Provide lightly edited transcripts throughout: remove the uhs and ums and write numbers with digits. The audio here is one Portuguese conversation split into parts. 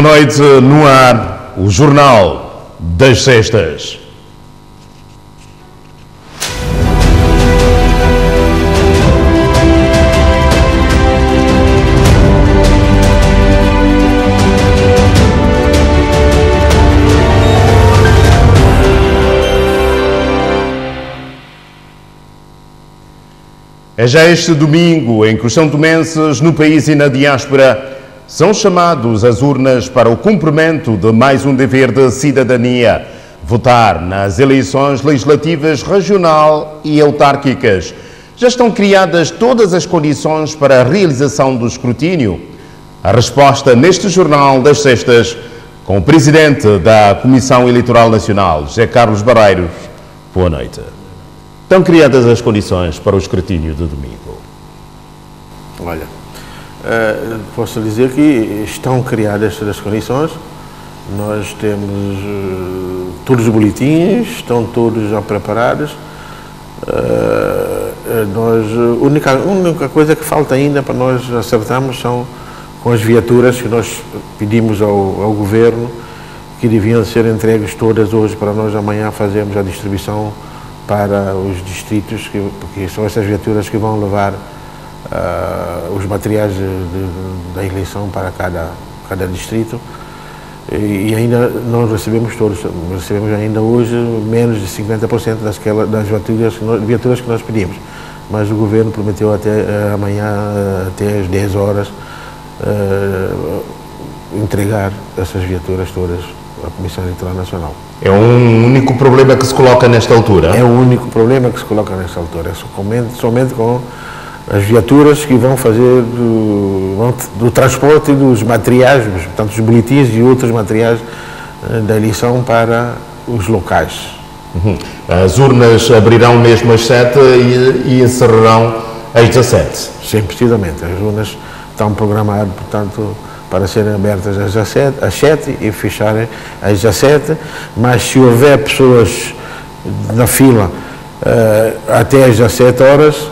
Boa noite, no ar, o Jornal das Sextas. É já este domingo em que os são-tomenses no país e na diáspora são chamados às urnas para o cumprimento de mais um dever de cidadania: votar nas eleições legislativas regional e autárquicas. Já estão criadas todas as condições para a realização do escrutínio? A resposta neste Jornal das Sextas com o Presidente da Comissão Eleitoral Nacional, José Carlos Barreiros. Boa noite. Estão criadas as condições para o escrutínio de domingo? Olha, posso dizer que estão criadas as condições. Nós temos todos os boletins, estão todos já preparados. A única coisa que falta ainda para nós acertarmos são com as viaturas que nós pedimos ao Governo, que deviam ser entregues todas hoje para nós amanhã fazermos a distribuição para os distritos, porque são essas viaturas que vão levar os materiais da eleição para cada distrito. E ainda não recebemos todos, recebemos ainda hoje menos de 50% das viaturas que nós pedimos. Mas o Governo prometeu até amanhã, até às 10 horas, entregar essas viaturas todas à Comissão Eleitoral Nacional. É um único problema que se coloca nesta altura? É o único problema que se coloca nesta altura. É somente com as viaturas que vão fazer do transporte dos materiais, portanto, os boletins e outros materiais da eleição para os locais. As urnas abrirão mesmo às 7 e encerrarão às 17? Sim, precisamente. As urnas estão programadas, portanto, para serem abertas às 7 e fecharem às 17, mas se houver pessoas na fila até às 17 horas,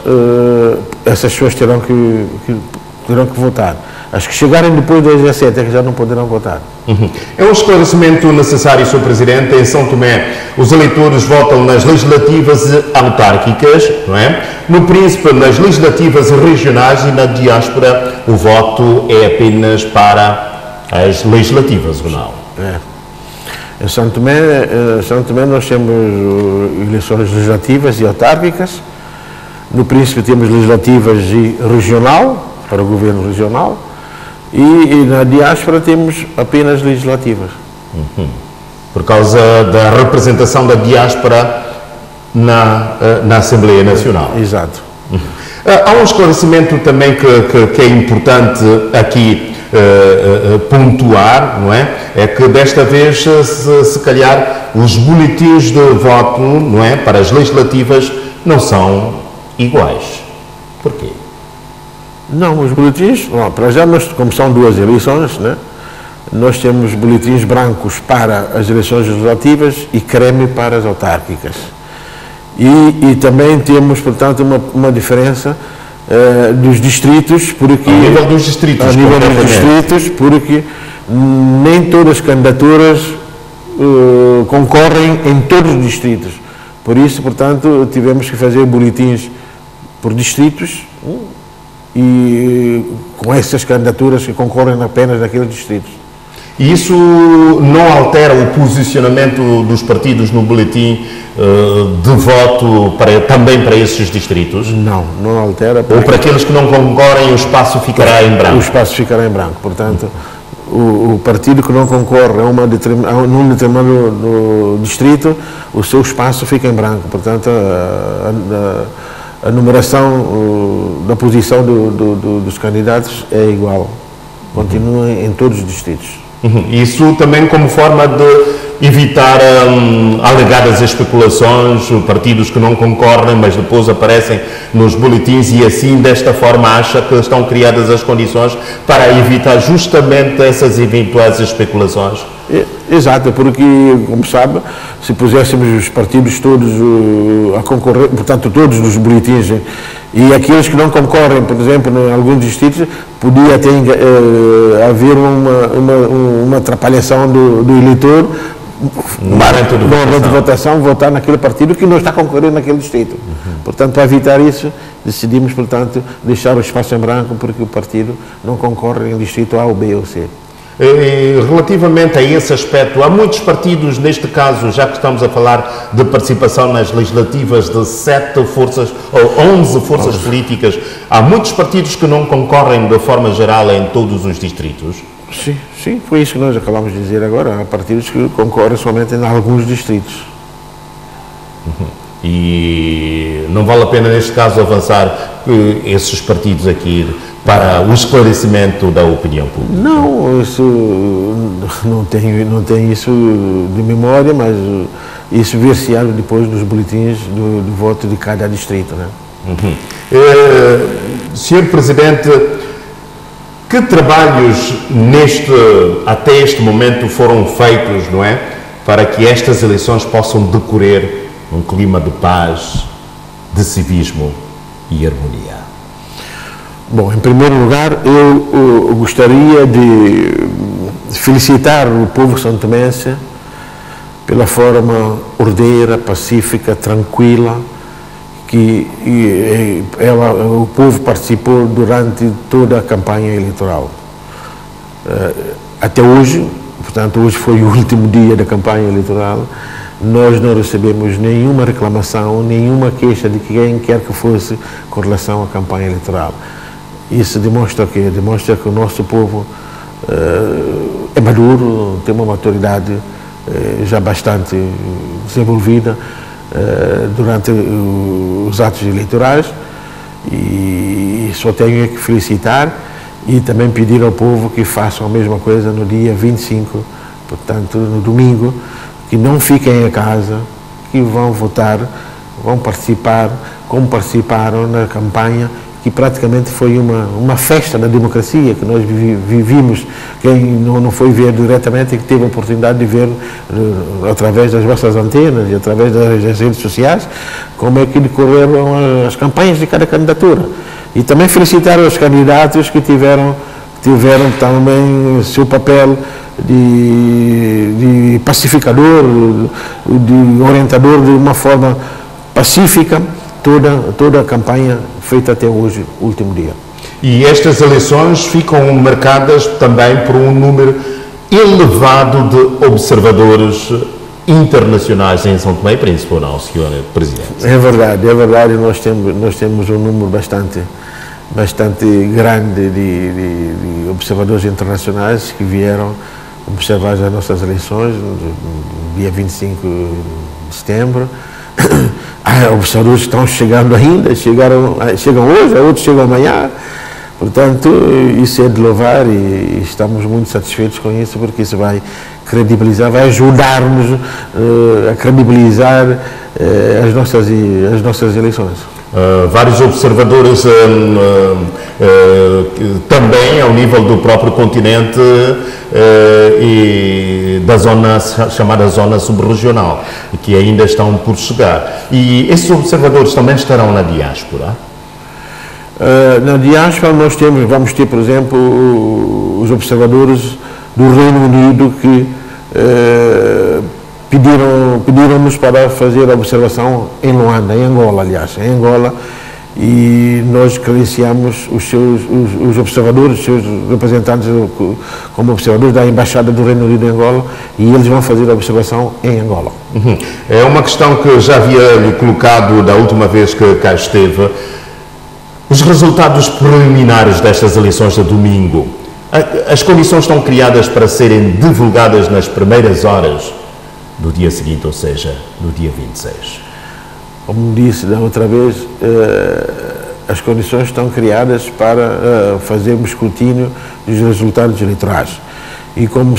essas pessoas terão que votar. As que chegarem depois das 17 é que já não poderão votar. É um esclarecimento necessário, Sr. Presidente. Em São Tomé, os eleitores votam nas legislativas autárquicas, não é? No Príncipe, nas legislativas regionais, e na diáspora o voto é apenas para as legislativas, não? Em São Tomé nós temos eleições legislativas e autárquicas. No Príncipe temos legislativas e regional, para o governo regional. E na diáspora temos apenas legislativas. Por causa da representação da diáspora na Assembleia Nacional. Exato. Há um esclarecimento também que é importante aqui pontuar, não é? É que desta vez, se calhar, os boletins de voto, não é, para as legislativas não são iguais. Porquê? Não, os boletins, para já, como são duas eleições, né, nós temos boletins brancos para as eleições legislativas e creme para as autárquicas. E também temos, portanto, uma diferença dos distritos, porque... Ao nível dos distritos. Ao nível dos distritos, porque nem todas as candidaturas concorrem em todos os distritos. Por isso, portanto, tivemos que fazer boletins por distritos, e com essas candidaturas que concorrem apenas naqueles distritos. E isso não altera o posicionamento dos partidos no boletim de voto também para esses distritos? Não, não altera. Ou para aqueles que não concorrem, o espaço ficará em branco? O espaço ficará em branco. Portanto, o partido que não concorre num determinado distrito, o seu espaço fica em branco. Portanto, a numeração da posição dos candidatos é igual, continua em todos os distritos. Isso também como forma de evitar alegadas especulações, partidos que não concorrem, mas depois aparecem nos boletins, e assim, desta forma, acha que estão criadas as condições para evitar justamente essas eventuais especulações? Exato, porque, como sabe, se puséssemos os partidos todos a concorrer, portanto, todos os boletins E aqueles que não concorrem, por exemplo, em alguns distritos, podia ter, haver uma atrapalhação do eleitor, no momento de votação, votar naquele partido que não está concorrendo naquele distrito. Portanto, para evitar isso, decidimos, portanto, deixar o espaço em branco, porque o partido não concorre em distrito A, ou B ou C. Relativamente a esse aspecto, há muitos partidos, neste caso, já que estamos a falar de participação nas legislativas de 7 forças ou 11 forças políticas, há muitos partidos que não concorrem de forma geral em todos os distritos? Sim, foi isso que nós acabamos de dizer agora. Há partidos que concorrem somente em alguns distritos. E não vale a pena, neste caso, avançar esses partidos aqui para o esclarecimento da opinião pública? Não, isso não tem isso de memória, mas isso ver-se-á depois nos boletins do voto de cada distrito, né? Senhor Presidente, que trabalhos até este momento foram feitos, não é, para que estas eleições possam decorrer num clima de paz, de civismo e harmonia? Bom, em primeiro lugar, eu gostaria de felicitar o povo santomense pela forma ordeira, pacífica, tranquila que o povo participou durante toda a campanha eleitoral. Até hoje, portanto, hoje foi o último dia da campanha eleitoral, nós não recebemos nenhuma reclamação, nenhuma queixa de quem quer que fosse com relação à campanha eleitoral. Isso demonstra que o nosso povo é maduro, tem uma maturidade já bastante desenvolvida durante os atos eleitorais, e só tenho que felicitar e também pedir ao povo que façam a mesma coisa no dia 25, portanto no domingo, que não fiquem em casa, que vão votar, vão participar, como participaram na campanha, que praticamente foi uma festa da democracia que nós vivimos. Quem não foi ver diretamente, que teve a oportunidade de ver através das vossas antenas e através das redes sociais, como é que decorreram as campanhas de cada candidatura. E também felicitar os candidatos que tiveram também seu papel de pacificador, de orientador de uma forma pacífica toda a campanha feita até hoje, último dia. E estas eleições ficam marcadas também por um número elevado de observadores internacionais em São Tomé e Príncipe, ou não, Sr. Presidente? É verdade, nós temos um número bastante grande de observadores internacionais que vieram observar as nossas eleições no dia 25 de setembro. Há observadores que estão chegando ainda, chegam hoje, outros chegam amanhã. Portanto, isso é de louvar e estamos muito satisfeitos com isso, porque isso vai credibilizar, vai ajudar-nos a credibilizar as nossas eleições. Vários observadores também ao nível do próprio continente e da zona chamada zona subregional, que ainda estão por chegar. E esses observadores também estarão na diáspora? Na diáspora vamos ter, por exemplo, os observadores do Reino Unido que pediram-nos para fazer a observação em Luanda, em Angola, aliás, em Angola, e nós credenciamos os observadores, os seus representantes como observadores da Embaixada do Reino Unido em Angola, e eles vão fazer a observação em Angola. É uma questão que já havia lhe colocado da última vez que cá esteve. Os resultados preliminares destas eleições de domingo, as condições estão criadas para serem divulgadas nas primeiras horas do dia seguinte, ou seja, no dia 26. Como disse da outra vez, as condições estão criadas para fazermos escrutínio dos resultados eleitorais. E como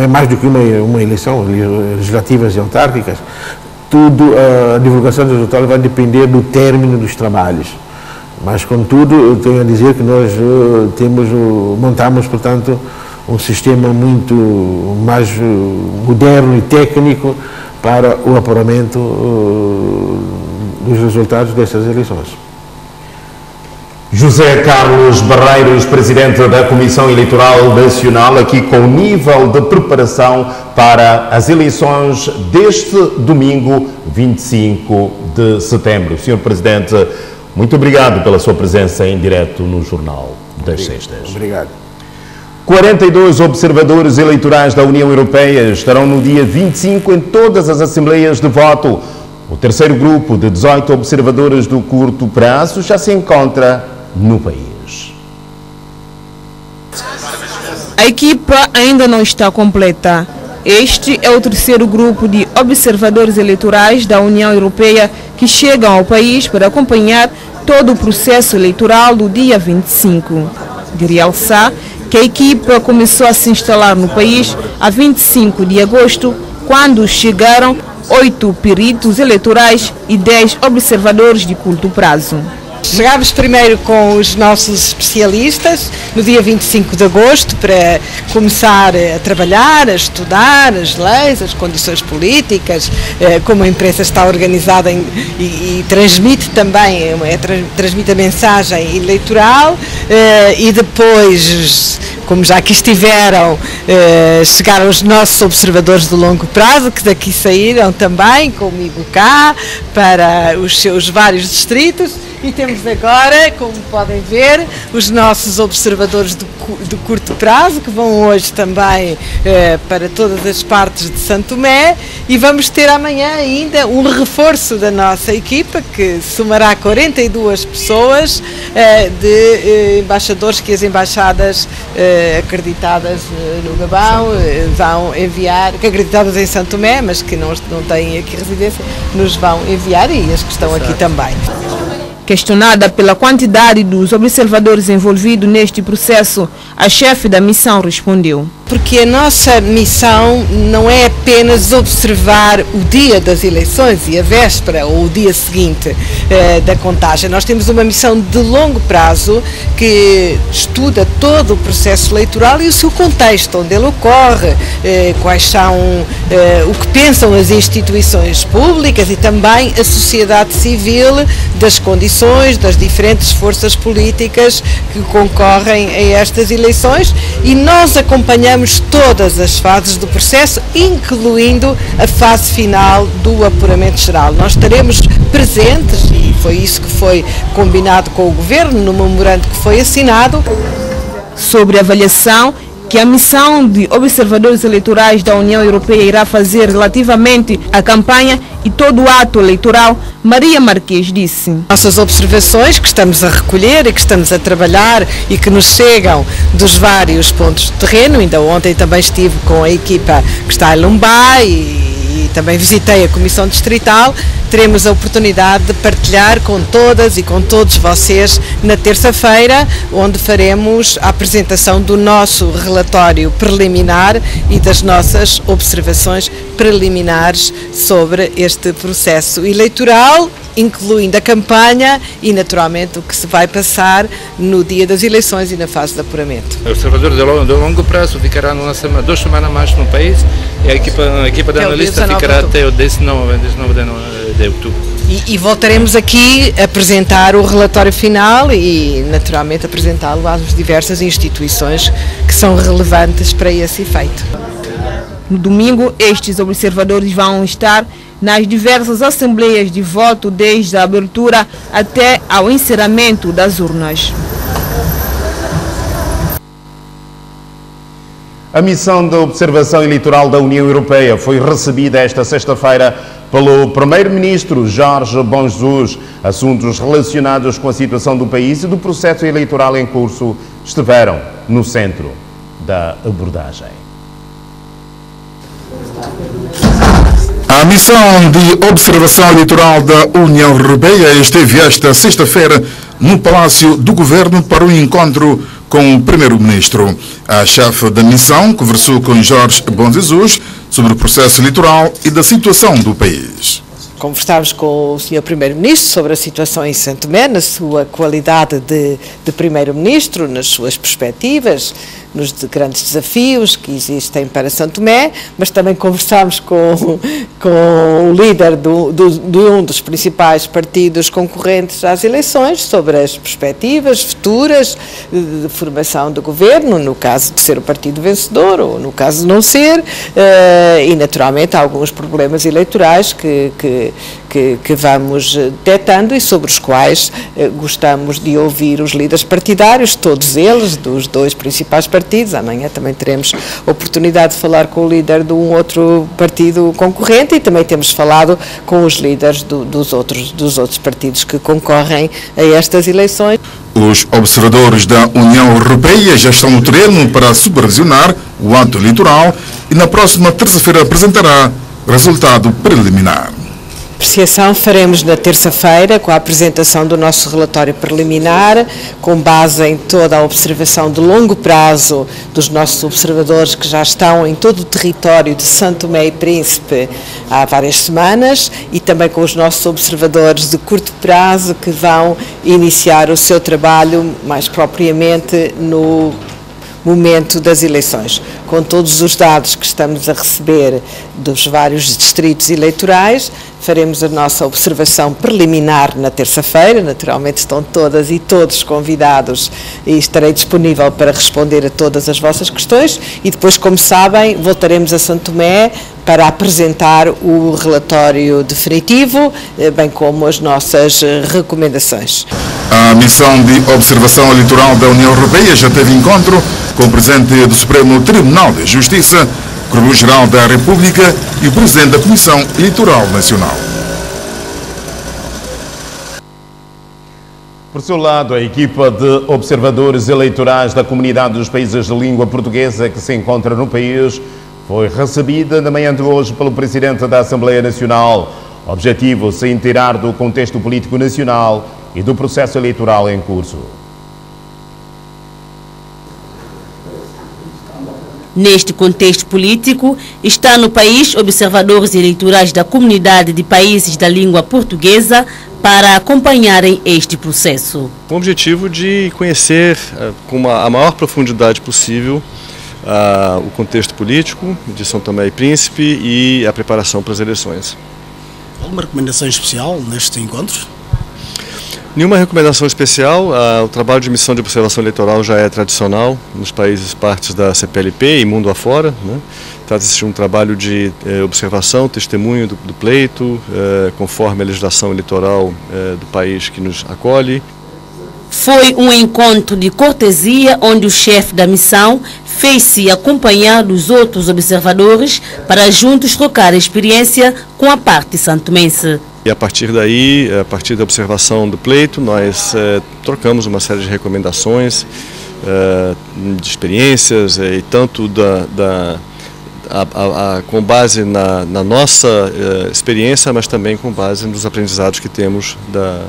é mais do que uma eleição, legislativas e autárquicas, a divulgação dos resultados vai depender do término dos trabalhos. Mas, contudo, eu tenho a dizer que nós montamos, portanto, um sistema muito mais moderno e técnico para o apuramento dos resultados dessas eleições. José Carlos Barreiros, presidente da Comissão Eleitoral Nacional, aqui com o nível de preparação para as eleições deste domingo, 25 de setembro. Senhor Presidente, muito obrigado pela sua presença em direto no Jornal das Sextas. Obrigado. 42 observadores eleitorais da União Europeia estarão no dia 25 em todas as assembleias de voto. O terceiro grupo de 18 observadores do curto prazo já se encontra no país. A equipa ainda não está completa. Este é o terceiro grupo de observadores eleitorais da União Europeia que chegam ao país para acompanhar todo o processo eleitoral do dia 25. De realçar que a equipa começou a se instalar no país a 25 de agosto, quando chegaram 8 peritos eleitorais e 10 observadores de curto prazo. Chegámos primeiro com os nossos especialistas no dia 25 de agosto para começar a trabalhar, a estudar as leis, as condições políticas, como a imprensa está organizada e transmite também, transmite a mensagem eleitoral, e depois, como já aqui estiveram, chegaram os nossos observadores de longo prazo, que daqui saíram também comigo cá para os seus vários distritos. E temos agora, como podem ver, os nossos observadores do curto prazo, que vão hoje também para todas as partes de Santo Tomé, e vamos ter amanhã ainda um reforço da nossa equipa, que somará 42 pessoas de embaixadores que as embaixadas acreditadas no Gabão vão enviar, que acreditadas em Santo Tomé, mas que não têm aqui residência, nos vão enviar, e as que estão aqui também. Questionada pela quantidade dos observadores envolvidos neste processo, a chefe da missão respondeu: porque a nossa missão não é apenas observar o dia das eleições e a véspera ou o dia seguinte da contagem. Nós temos uma missão de longo prazo que estuda todo o processo eleitoral e o seu contexto, onde ele ocorre, quais são o que pensam as instituições públicas e também a sociedade civil das condições das diferentes forças políticas que concorrem a estas eleições, e nós acompanhamos todas as fases do processo, incluindo a fase final do apuramento geral. Nós estaremos presentes, e foi isso que foi combinado com o Governo no memorando que foi assinado. Sobre a avaliação que a missão de observadores eleitorais da União Europeia irá fazer relativamente à campanha e todo o ato eleitoral, Maria Marques disse: Nossas observações que estamos a recolher e que estamos a trabalhar e que nos chegam dos vários pontos de terreno, ainda ontem também estive com a equipa que está em Lumbai e também visitei a Comissão Distrital. Teremos a oportunidade de partilhar com todas e com todos vocês na terça-feira, onde faremos a apresentação do nosso relatório preliminar e das nossas observações preliminares sobre este processo eleitoral, incluindo a campanha e, naturalmente, o que se vai passar no dia das eleições e na fase de apuramento. O observador de longo prazo ficará 2 semanas mais no país e a equipa de analista ficará até o 19 de outubro. E voltaremos aqui a apresentar o relatório final e, naturalmente, apresentá-lo às diversas instituições que são relevantes para esse efeito. No domingo, estes observadores vão estar nas diversas assembleias de voto, desde a abertura até ao encerramento das urnas. A missão de observação eleitoral da União Europeia foi recebida esta sexta-feira pelo Primeiro-Ministro Jorge Bom Jesus. Assuntos relacionados com a situação do país e do processo eleitoral em curso estiveram no centro da abordagem. A missão de observação eleitoral da União Europeia esteve esta sexta-feira no Palácio do Governo para um encontro com o Primeiro-Ministro. A chefe da missão conversou com Jorge Bom Jesus sobre o processo eleitoral e da situação do país. conversámos com o Sr. Primeiro-Ministro sobre a situação em Santo Tomé, na sua qualidade de Primeiro-Ministro, nas suas perspectivas, nos grandes desafios que existem para Santo Tomé, mas também conversámos com o líder de um dos principais partidos concorrentes às eleições sobre as perspectivas futuras de formação do governo, no caso de ser o partido vencedor ou no caso de não ser, e naturalmente há alguns problemas eleitorais que vamos detectando e sobre os quais gostamos de ouvir os líderes partidários, todos eles, dos dois principais partidos. Amanhã também teremos oportunidade de falar com o líder de um outro partido concorrente e também temos falado com os líderes dos outros partidos que concorrem a estas eleições. Os observadores da União Europeia já estão no terreno para supervisionar o ato eleitoral e na próxima terça-feira apresentará resultado preliminar. Apreciação faremos na terça-feira com a apresentação do nosso relatório preliminar, com base em toda a observação de longo prazo dos nossos observadores que já estão em todo o território de Santo Tomé e Príncipe há várias semanas e também com os nossos observadores de curto prazo que vão iniciar o seu trabalho mais propriamente no momento das eleições. Com todos os dados que estamos a receber dos vários distritos eleitorais, faremos a nossa observação preliminar na terça-feira. Naturalmente estão todas e todos convidados e estarei disponível para responder a todas as vossas questões e depois, como sabem, voltaremos a Santo Tomé para apresentar o relatório definitivo, bem como as nossas recomendações. A missão de observação eleitoral da União Europeia já teve encontro com o Presidente do Supremo Tribunal de Justiça, Procurador-Geral da República e o Presidente da Comissão Eleitoral Nacional. Por seu lado, a equipa de observadores eleitorais da Comunidade dos Países de Língua Portuguesa que se encontra no país foi recebida na manhã de hoje pelo Presidente da Assembleia Nacional. Objetivo: se inteirar do contexto político nacional e do processo eleitoral em curso. Neste contexto político, está no país observadores eleitorais da Comunidade de Países da Língua Portuguesa para acompanharem este processo. Com o objetivo de conhecer com a maior profundidade possível o contexto político de São Tomé e Príncipe e a preparação para as eleições. Alguma recomendação especial neste encontro? Nenhuma recomendação especial. O trabalho de missão de observação eleitoral já é tradicional nos países partes da CPLP e mundo afora, né? Trata-se de um trabalho de observação, testemunho do pleito, conforme a legislação eleitoral do país que nos acolhe. Foi um encontro de cortesia onde o chefe da missão fez-se acompanhar dos outros observadores para juntos trocar experiência com a parte santomense. E a partir daí, a partir da observação do pleito, nós trocamos uma série de recomendações, de experiências, e tanto com base na nossa experiência, mas também com base nos aprendizados que temos da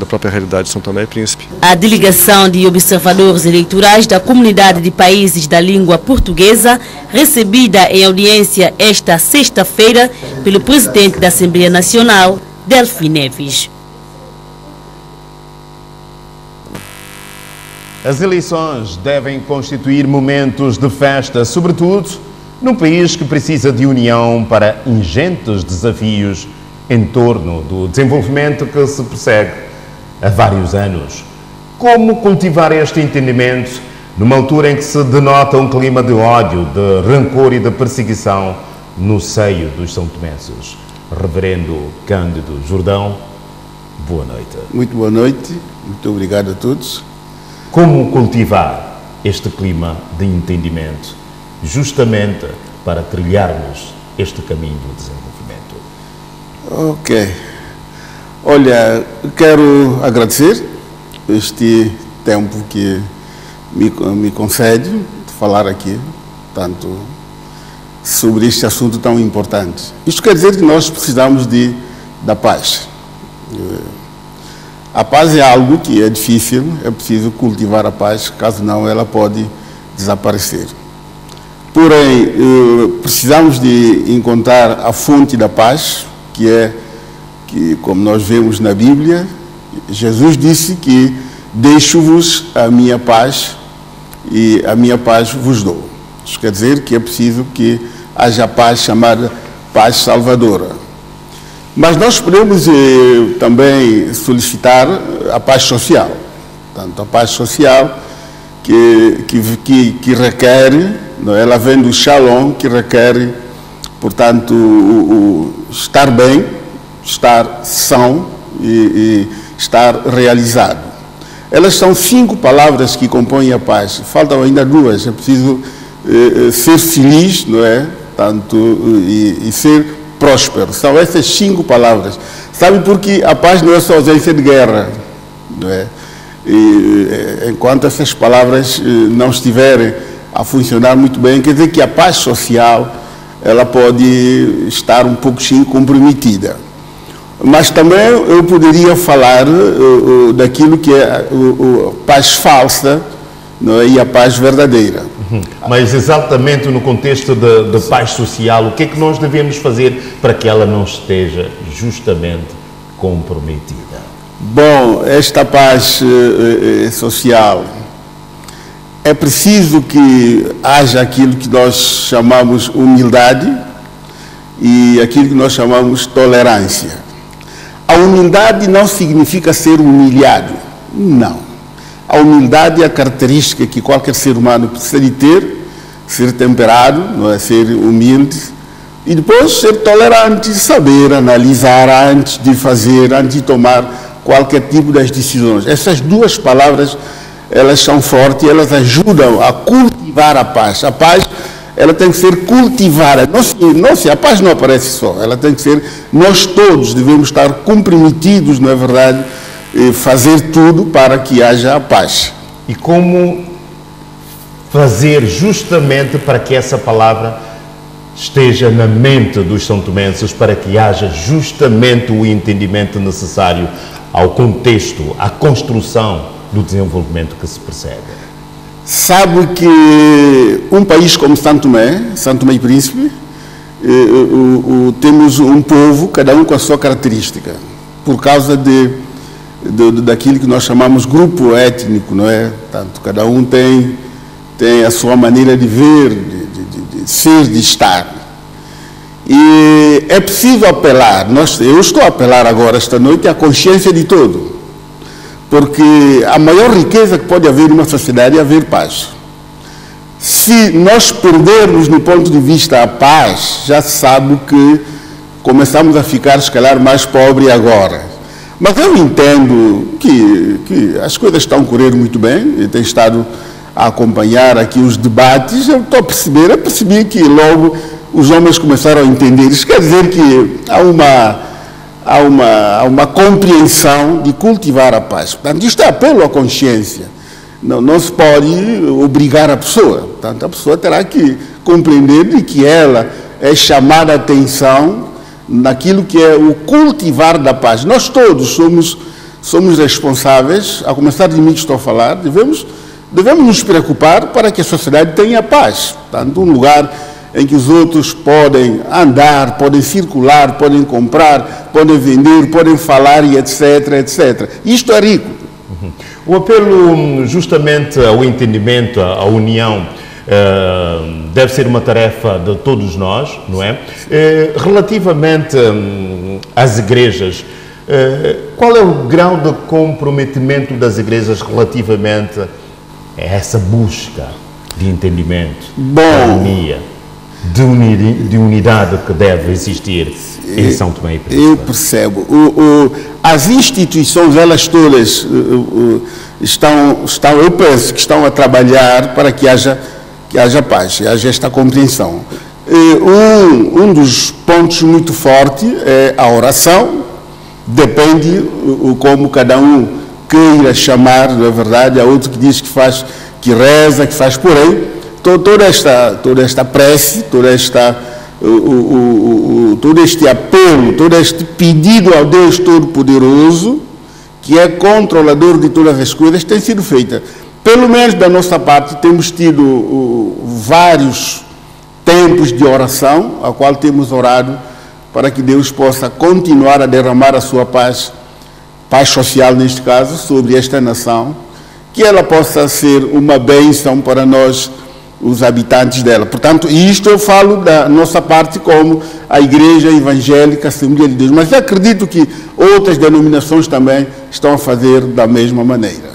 própria realidade de São Tomé e Príncipe. A delegação de observadores eleitorais da Comunidade de Países da Língua Portuguesa, recebida em audiência esta sexta-feira pelo Presidente da Assembleia Nacional, Delfim Neves. As eleições devem constituir momentos de festa, sobretudo num país que precisa de união para ingentes desafios em torno do desenvolvimento que se persegue há vários anos. Como cultivar este entendimento numa altura em que se denota um clima de ódio, de rancor e de perseguição no seio dos são tomenses? Reverendo Cândido Jordão, boa noite. Muito boa noite, muito obrigado a todos. Como cultivar este clima de entendimento justamente para trilharmos este caminho do desenvolvimento? Ok. Olha, quero agradecer este tempo que me concede de falar aqui, tanto sobre este assunto tão importante. Isto quer dizer que nós precisamos da paz. A paz é algo que é difícil, é preciso cultivar a paz, caso não ela pode desaparecer. Porém, precisamos de encontrar a fonte da paz, que é que, como nós vemos na Bíblia, Jesus disse que deixo-vos a minha paz e a minha paz vos dou. Isso quer dizer que é preciso que haja paz chamada paz salvadora. Mas nós podemos também solicitar a paz social. Tanto a paz social que requer, não é? Ela vem do shalom, que requer, portanto, estar bem, estar são e estar realizado. Elas são 5 palavras que compõem a paz. Faltam ainda 2. É preciso ser feliz, não é? Tanto, e ser próspero. São essas 5 palavras. Sabe por que a paz não é só ausência de guerra, não é? Enquanto essas palavras não estiverem a funcionar muito bem, quer dizer que a paz social ela pode estar um pouquinho comprometida. Mas também eu poderia falar daquilo que é a paz falsa, não é? E a paz verdadeira. Mas exatamente no contexto de paz social, o que é que nós devemos fazer para que ela não esteja justamente comprometida? Bom, esta paz social, é preciso que haja aquilo que nós chamamos humildade e aquilo que nós chamamos tolerância. A humildade não significa ser humilhado, não. A humildade é a característica que qualquer ser humano precisa de ter, ser temperado, não é? Ser humilde, e depois ser tolerante, saber analisar antes de fazer, antes de tomar qualquer tipo das decisões. Essas 2 palavras, elas são fortes, elas ajudam a cultivar a paz. A paz, ela tem que ser cultivada. A paz não aparece só, ela tem que ser, nós todos devemos estar comprometidos, não é verdade, fazer tudo para que haja a paz. E como fazer justamente para que essa palavra esteja na mente dos santomenses, para que haja justamente o entendimento necessário ao contexto, à construção do desenvolvimento que se persegue? Sabe que um país como Santo Tomé e Príncipe, temos um povo, cada um com a sua característica, por causa daquilo que nós chamamos grupo étnico, não é? Tanto, cada um tem a sua maneira de ver, de ser, de estar. E é preciso apelar, eu estou a apelar agora, esta noite, à consciência de todo. Porque a maior riqueza que pode haver numa sociedade é haver paz. Se nós perdermos, no ponto de vista, a paz, já se sabe que começamos a ficar, se calhar, mais pobres agora. Mas eu entendo que as coisas estão a correr muito bem, eu tenho estado a acompanhar aqui os debates, eu percebi que logo os homens começaram a entender. Isso quer dizer que há uma compreensão de cultivar a paz. Portanto, isto é apelo à consciência. Não se pode obrigar a pessoa. Portanto, a pessoa terá que compreender de que ela é chamada a atenção naquilo que é o cultivar da paz. Nós todos somos responsáveis, a começar de mim que estou a falar, devemos nos preocupar para que a sociedade tenha paz. Portanto, um lugar em que os outros podem andar, podem circular, podem comprar, podem vender, podem falar e etc, etc. Isto é rico. O apelo justamente ao entendimento, à união, deve ser uma tarefa de todos nós, não é? Relativamente às igrejas, qual é o grau de comprometimento das igrejas relativamente a essa busca de entendimento, de harmonia, de unidade que deve existir em São Tomé e Príncipe? Eu percebo. As instituições, elas todas eu penso que estão a trabalhar para que haja paz, que haja esta compreensão. Um dos pontos muito fortes é a oração, depende como cada um queira chamar, na verdade, há outro que diz que reza, que faz, porém, toda esta prece, todo este apelo, todo este pedido ao Deus Todo-Poderoso, que é controlador de todas as coisas, tem sido feita. Pelo menos da nossa parte, temos tido vários tempos de oração, a qual temos orado para que Deus possa continuar a derramar a sua paz social neste caso, sobre esta nação, que ela possa ser uma bênção para nós, os habitantes dela. Portanto, isto eu falo da nossa parte como a Igreja Evangélica Assembleia de Deus, mas eu acredito que outras denominações também estão a fazer da mesma maneira.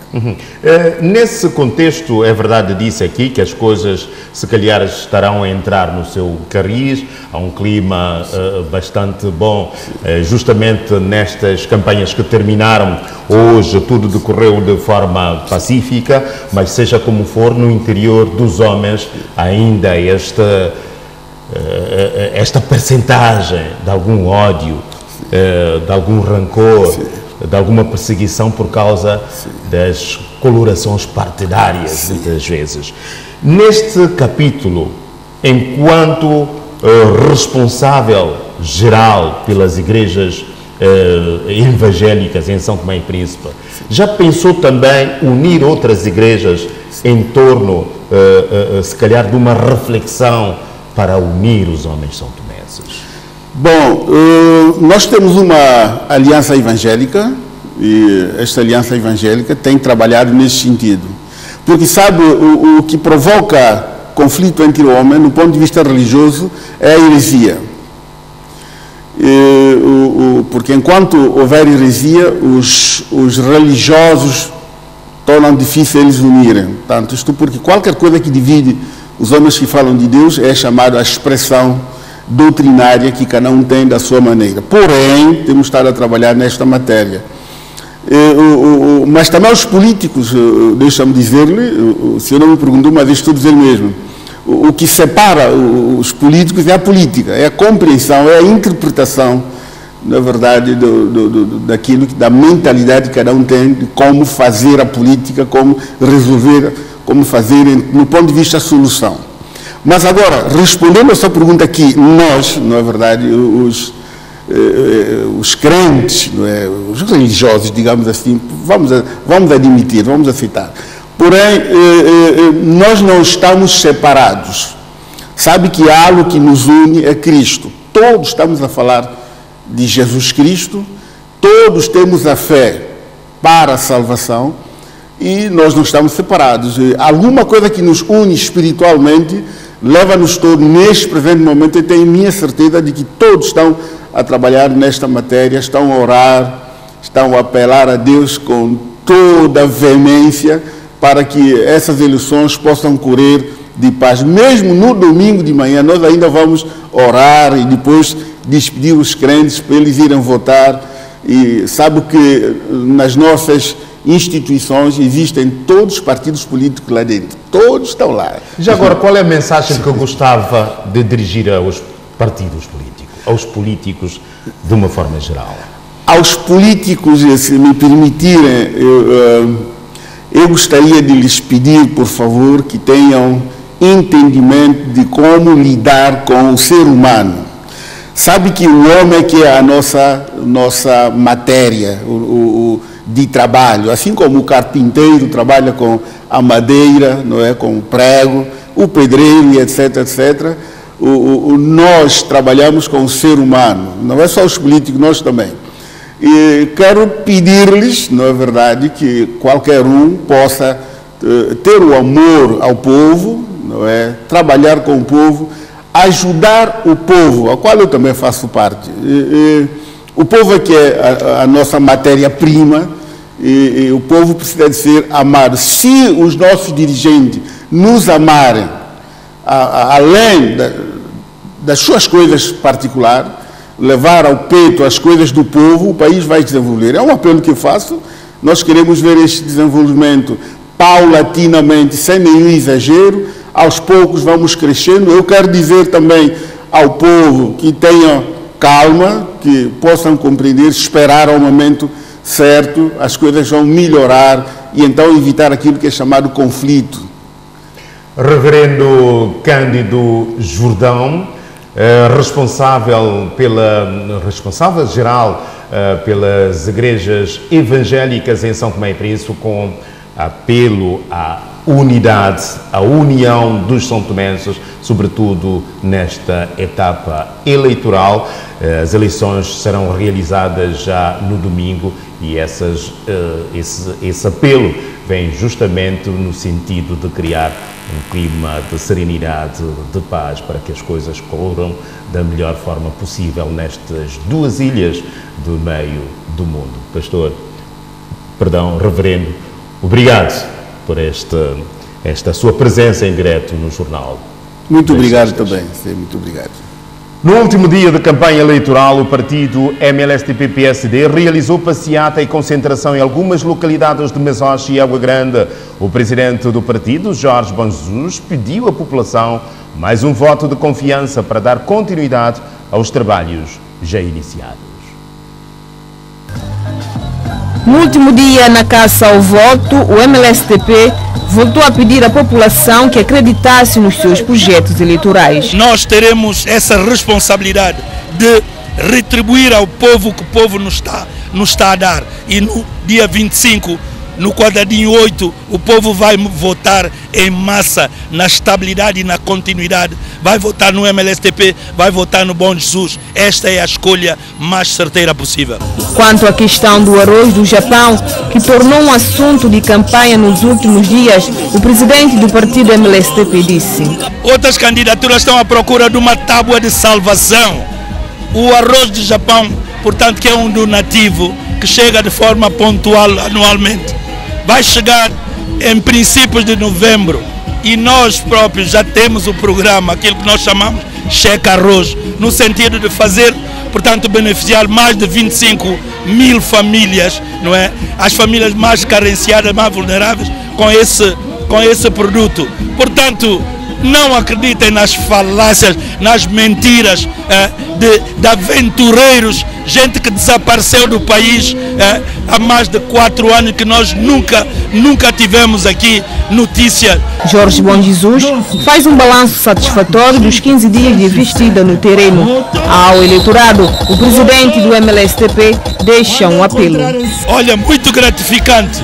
Nesse contexto, é verdade, disse aqui que as coisas se calhar estarão a entrar no seu cariz, há um clima bastante bom, justamente nestas campanhas que terminaram hoje, tudo decorreu de forma pacífica, mas seja como for, no interior dos homens ainda esta percentagem de algum ódio, de algum rancor, de alguma perseguição por causa das colorações partidárias, muitas vezes. Neste capítulo, enquanto responsável geral pelas igrejas evangélicas em São Tomé e Príncipe, já pensou também unir outras igrejas em torno, se calhar, de uma reflexão para unir os homens são-tomenses? Bom, nós temos uma aliança evangélica e esta aliança evangélica tem trabalhado nesse sentido. Porque sabe, o que provoca conflito entre o homem, no ponto de vista religioso, é a heresia. Porque enquanto houver heresia, os religiosos tornam difícil eles unirem. Tanto isto porque qualquer coisa que divide os homens que falam de Deus é chamado a expressão doutrinária que cada um tem da sua maneira. Porém, temos estado a trabalhar nesta matéria. Mas também os políticos, deixa-me dizer-lhe, se eu não me perguntou, mas estou a dizer mesmo, o que separa os políticos é a política, é a compreensão, é a interpretação, na verdade, daquilo, da mentalidade que cada um tem, de como fazer a política, como resolver, como fazer, no ponto de vista, a solução. Mas agora, respondendo a sua pergunta aqui, nós, não é verdade, os crentes, não é, os religiosos, digamos assim, vamos admitir, vamos aceitar. Porém, nós não estamos separados. Sabe que há algo que nos une, é Cristo. Todos estamos a falar de Jesus Cristo, todos temos a fé para a salvação e nós não estamos separados. Alguma coisa que nos une espiritualmente leva-nos todos, neste presente momento, eu tenho minha certeza de que todos estão a trabalhar nesta matéria, estão a orar, estão a apelar a Deus com toda a veemência para que essas eleições possam correr de paz. Mesmo no domingo de manhã, nós ainda vamos orar e depois despedir os crentes para eles irem votar. E sabe que nas nossas instituições existem todos os partidos políticos lá dentro. Todos estão lá. Já agora, qual é a mensagem que eu gostava de dirigir aos partidos políticos, aos políticos de uma forma geral? Aos políticos, se me permitirem, eu gostaria de lhes pedir, por favor, que tenham entendimento de como lidar com o ser humano. Sabe que o homem que é a nossa matéria de trabalho, assim como o carpinteiro trabalha com a madeira, não é, com o prego, o pedreiro e etc, etc, nós trabalhamos com o ser humano, não é só os políticos, nós também. E quero pedir-lhes, não é verdade, que qualquer um possa ter o amor ao povo, não é, trabalhar com o povo, ajudar o povo, ao qual eu também faço parte. O povo é que é a nossa matéria-prima, e o povo precisa de ser amado. Se os nossos dirigentes nos amarem, além das suas coisas particulares, levar ao peito as coisas do povo, o país vai desenvolver. É um apelo que eu faço. Nós queremos ver este desenvolvimento paulatinamente, sem nenhum exagero. Aos poucos vamos crescendo. Eu quero dizer também ao povo que tenham calma, que possam compreender, esperar ao momento certo, as coisas vão melhorar e então evitar aquilo que é chamado conflito. Reverendo Cândido Jordão, responsável geral pelas igrejas evangélicas em São Tomé e Príncipe, com apelo à unidade, a união dos são-tomenses, sobretudo nesta etapa eleitoral. As eleições serão realizadas já no domingo e esse apelo vem justamente no sentido de criar um clima de serenidade, de paz, para que as coisas corram da melhor forma possível nestas duas ilhas do meio do mundo. Reverendo, obrigado por esta sua presença em direto no jornal. Muito obrigado também, muito obrigado. No último dia de campanha eleitoral, o partido MLSTP-PSD realizou passeata e concentração em algumas localidades de Mesoche e Água Grande. O presidente do partido, Jorge Bom Jesus, pediu à população mais um voto de confiança para dar continuidade aos trabalhos já iniciados. No último dia, na caça ao voto, o MLSTP voltou a pedir à população que acreditasse nos seus projetos eleitorais. Nós teremos essa responsabilidade de retribuir ao povo o que o povo nos está a dar. E no dia 25, no quadradinho 8, o povo vai votar em massa na estabilidade e na continuidade. Vai votar no MLSTP, vai votar no Bom Jesus. Esta é a escolha mais certeira possível. Quanto à questão do arroz do Japão, que tornou um assunto de campanha nos últimos dias, o presidente do partido MLSTP disse: outras candidaturas estão à procura de uma tábua de salvação. O arroz do Japão, portanto, que é um donativo que chega de forma pontual anualmente, vai chegar em princípios de novembro e nós próprios já temos o programa, aquilo que nós chamamos Cheque Arroz, no sentido de fazer, portanto, beneficiar mais de 25 mil famílias, não é? As famílias mais carenciadas, mais vulneráveis, com esse produto. Portanto, não acreditem nas falácias, nas mentiras de aventureiros, gente que desapareceu do país há mais de 4 anos, que nós nunca tivemos aqui notícia. Jorge Bom Jesus faz um balanço satisfatório dos 15 dias de investida no terreno. Ao eleitorado, o presidente do MLSTP deixa um apelo. Olha, muito gratificante,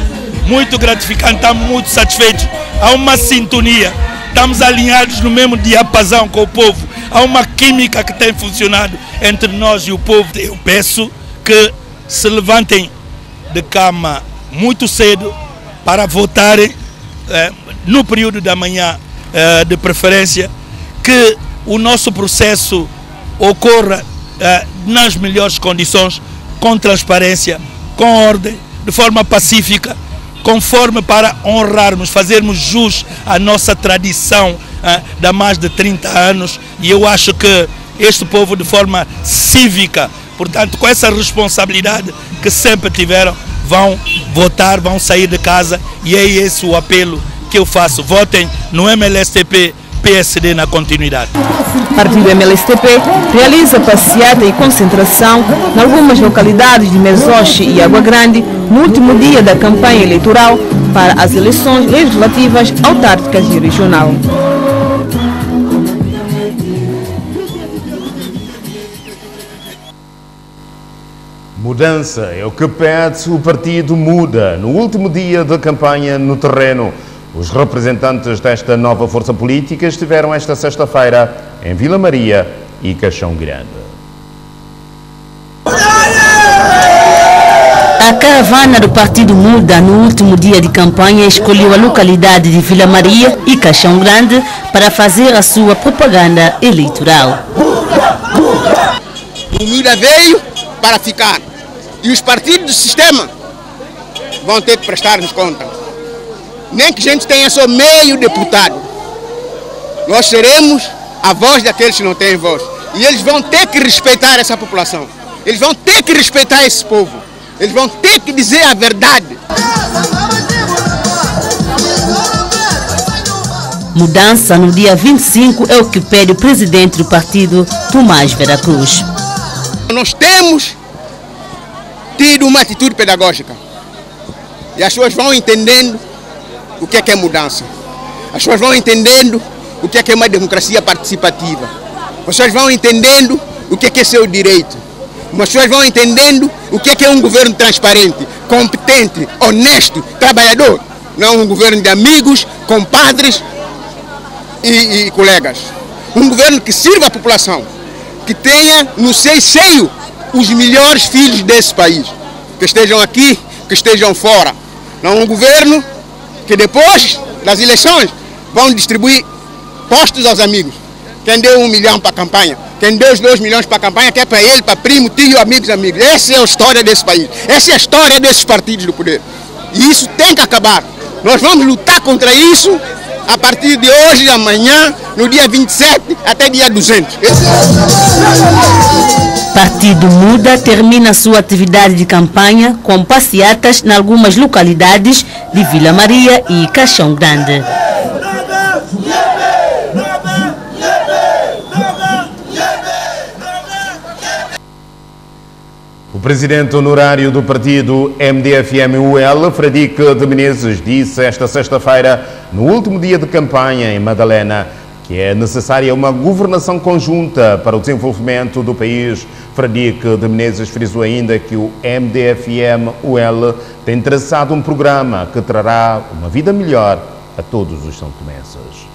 estamos muito satisfeitos. Há uma sintonia. Estamos alinhados no mesmo diapasão com o povo. Há uma química que tem funcionado entre nós e o povo. Eu peço que se levantem de cama muito cedo para votarem no período da manhã, de preferência, que o nosso processo ocorra nas melhores condições, com transparência, com ordem, de forma pacífica, conforme para honrarmos, fazermos jus à nossa tradição de há mais de 30 anos. E eu acho que este povo, de forma cívica, portanto, com essa responsabilidade que sempre tiveram, vão votar, vão sair de casa, e é esse o apelo que eu faço. Votem no MLSTP-PSD na continuidade. O partido MLSTP realiza passeata e concentração em algumas localidades de Mesoche e Água Grande no último dia da campanha eleitoral para as eleições legislativas, autárquicas e regional. Mudança é o que pede o partido Muda no último dia de campanha no terreno. Os representantes desta nova força política estiveram esta sexta-feira em Vila Maria e Caixão Grande. A caravana do Partido Muda no último dia de campanha escolheu a localidade de Vila Maria e Caixão Grande para fazer a sua propaganda eleitoral. O Muda veio para ficar e os partidos do sistema vão ter que prestar-nos conta. Nem que a gente tenha só meio deputado, nós seremos a voz daqueles que não têm voz. E eles vão ter que respeitar essa população. Eles vão ter que respeitar esse povo. Eles vão ter que dizer a verdade. Mudança no dia 25 é o que pede o presidente do partido, Tomás Veracruz. Nós temos tido uma atitude pedagógica. E as pessoas vão entendendo o que é mudança. As pessoas vão entendendo o que é uma democracia participativa. As pessoas vão entendendo o que é seu direito. As pessoas vão entendendo o que é um governo transparente, competente, honesto, trabalhador. não um governo de amigos, compadres e colegas. Um governo que sirva a população, que tenha no seio cheio os melhores filhos desse país, que estejam aqui, que estejam fora. Não um governo que depois das eleições vão distribuir postos aos amigos. Quem deu 1 milhão para a campanha, quem deu os 2 milhões para a campanha, que é para ele, para primo, tio, amigos. Essa é a história desse país, essa é a história desses partidos do poder. E isso tem que acabar. Nós vamos lutar contra isso a partir de hoje, amanhã, no dia 27 até dia 200. Partido Muda termina sua atividade de campanha com passeatas em algumas localidades de Vila Maria e Caixão Grande. O presidente honorário do partido MDFM-UL, Fradique de Menezes, disse esta sexta-feira, no último dia de campanha em Madalena, que é necessária uma governação conjunta para o desenvolvimento do país. Fradique de Menezes frisou ainda que o MDFM-UL tem traçado um programa que trará uma vida melhor a todos os são-tomenses.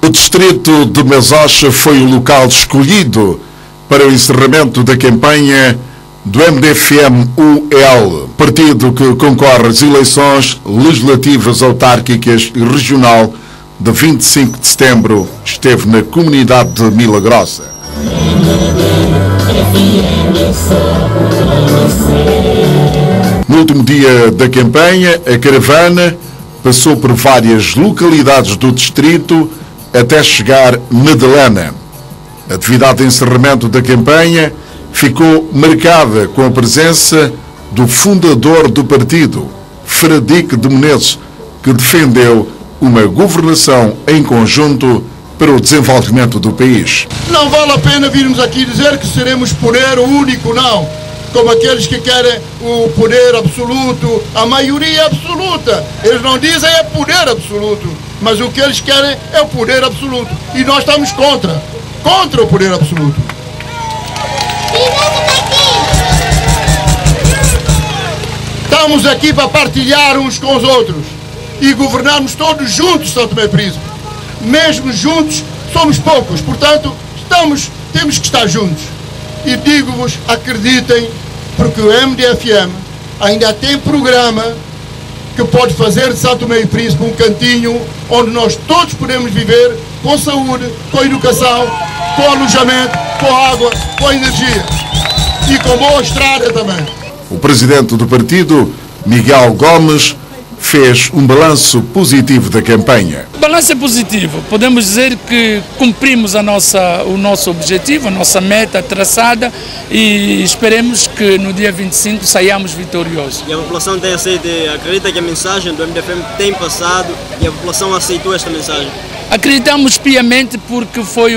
O distrito de Mesocha foi o local escolhido para o encerramento da campanha do MDFM-UL, partido que concorre às eleições legislativas, autárquicas e regional de 25 de setembro, esteve na comunidade de Milagrosa. No último dia da campanha, a caravana passou por várias localidades do distrito até chegar a Madalena. A atividade de encerramento da campanha ficou marcada com a presença do fundador do partido, Fradique de Menezes, que defendeu uma governação em conjunto para o desenvolvimento do país. Não vale a pena virmos aqui dizer que seremos poder único, não. Como aqueles que querem o poder absoluto, a maioria absoluta. Eles não dizem é poder absoluto, mas o que eles querem é o poder absoluto. E nós estamos contra o poder absoluto. Estamos aqui para partilhar uns com os outros e governarmos todos juntos São Tomé e Príncipe. Mesmo juntos somos poucos, portanto temos que estar juntos. E digo-vos, acreditem, porque o MDFM ainda tem programa que pode fazer de São Tomé e Príncipe um cantinho onde nós todos podemos viver com saúde, com educação, com alojamento, com água, com energia e com boa estrada também. O presidente do partido, Miguel Gomes, fez um balanço positivo da campanha. O balanço é positivo. Podemos dizer que cumprimos o nosso objetivo, a nossa meta traçada e esperemos que no dia 25 saiamos vitoriosos. E a população tem aceito, acredita que a mensagem do MDFM tem passado e a população aceitou esta mensagem? Acreditamos piamente porque foi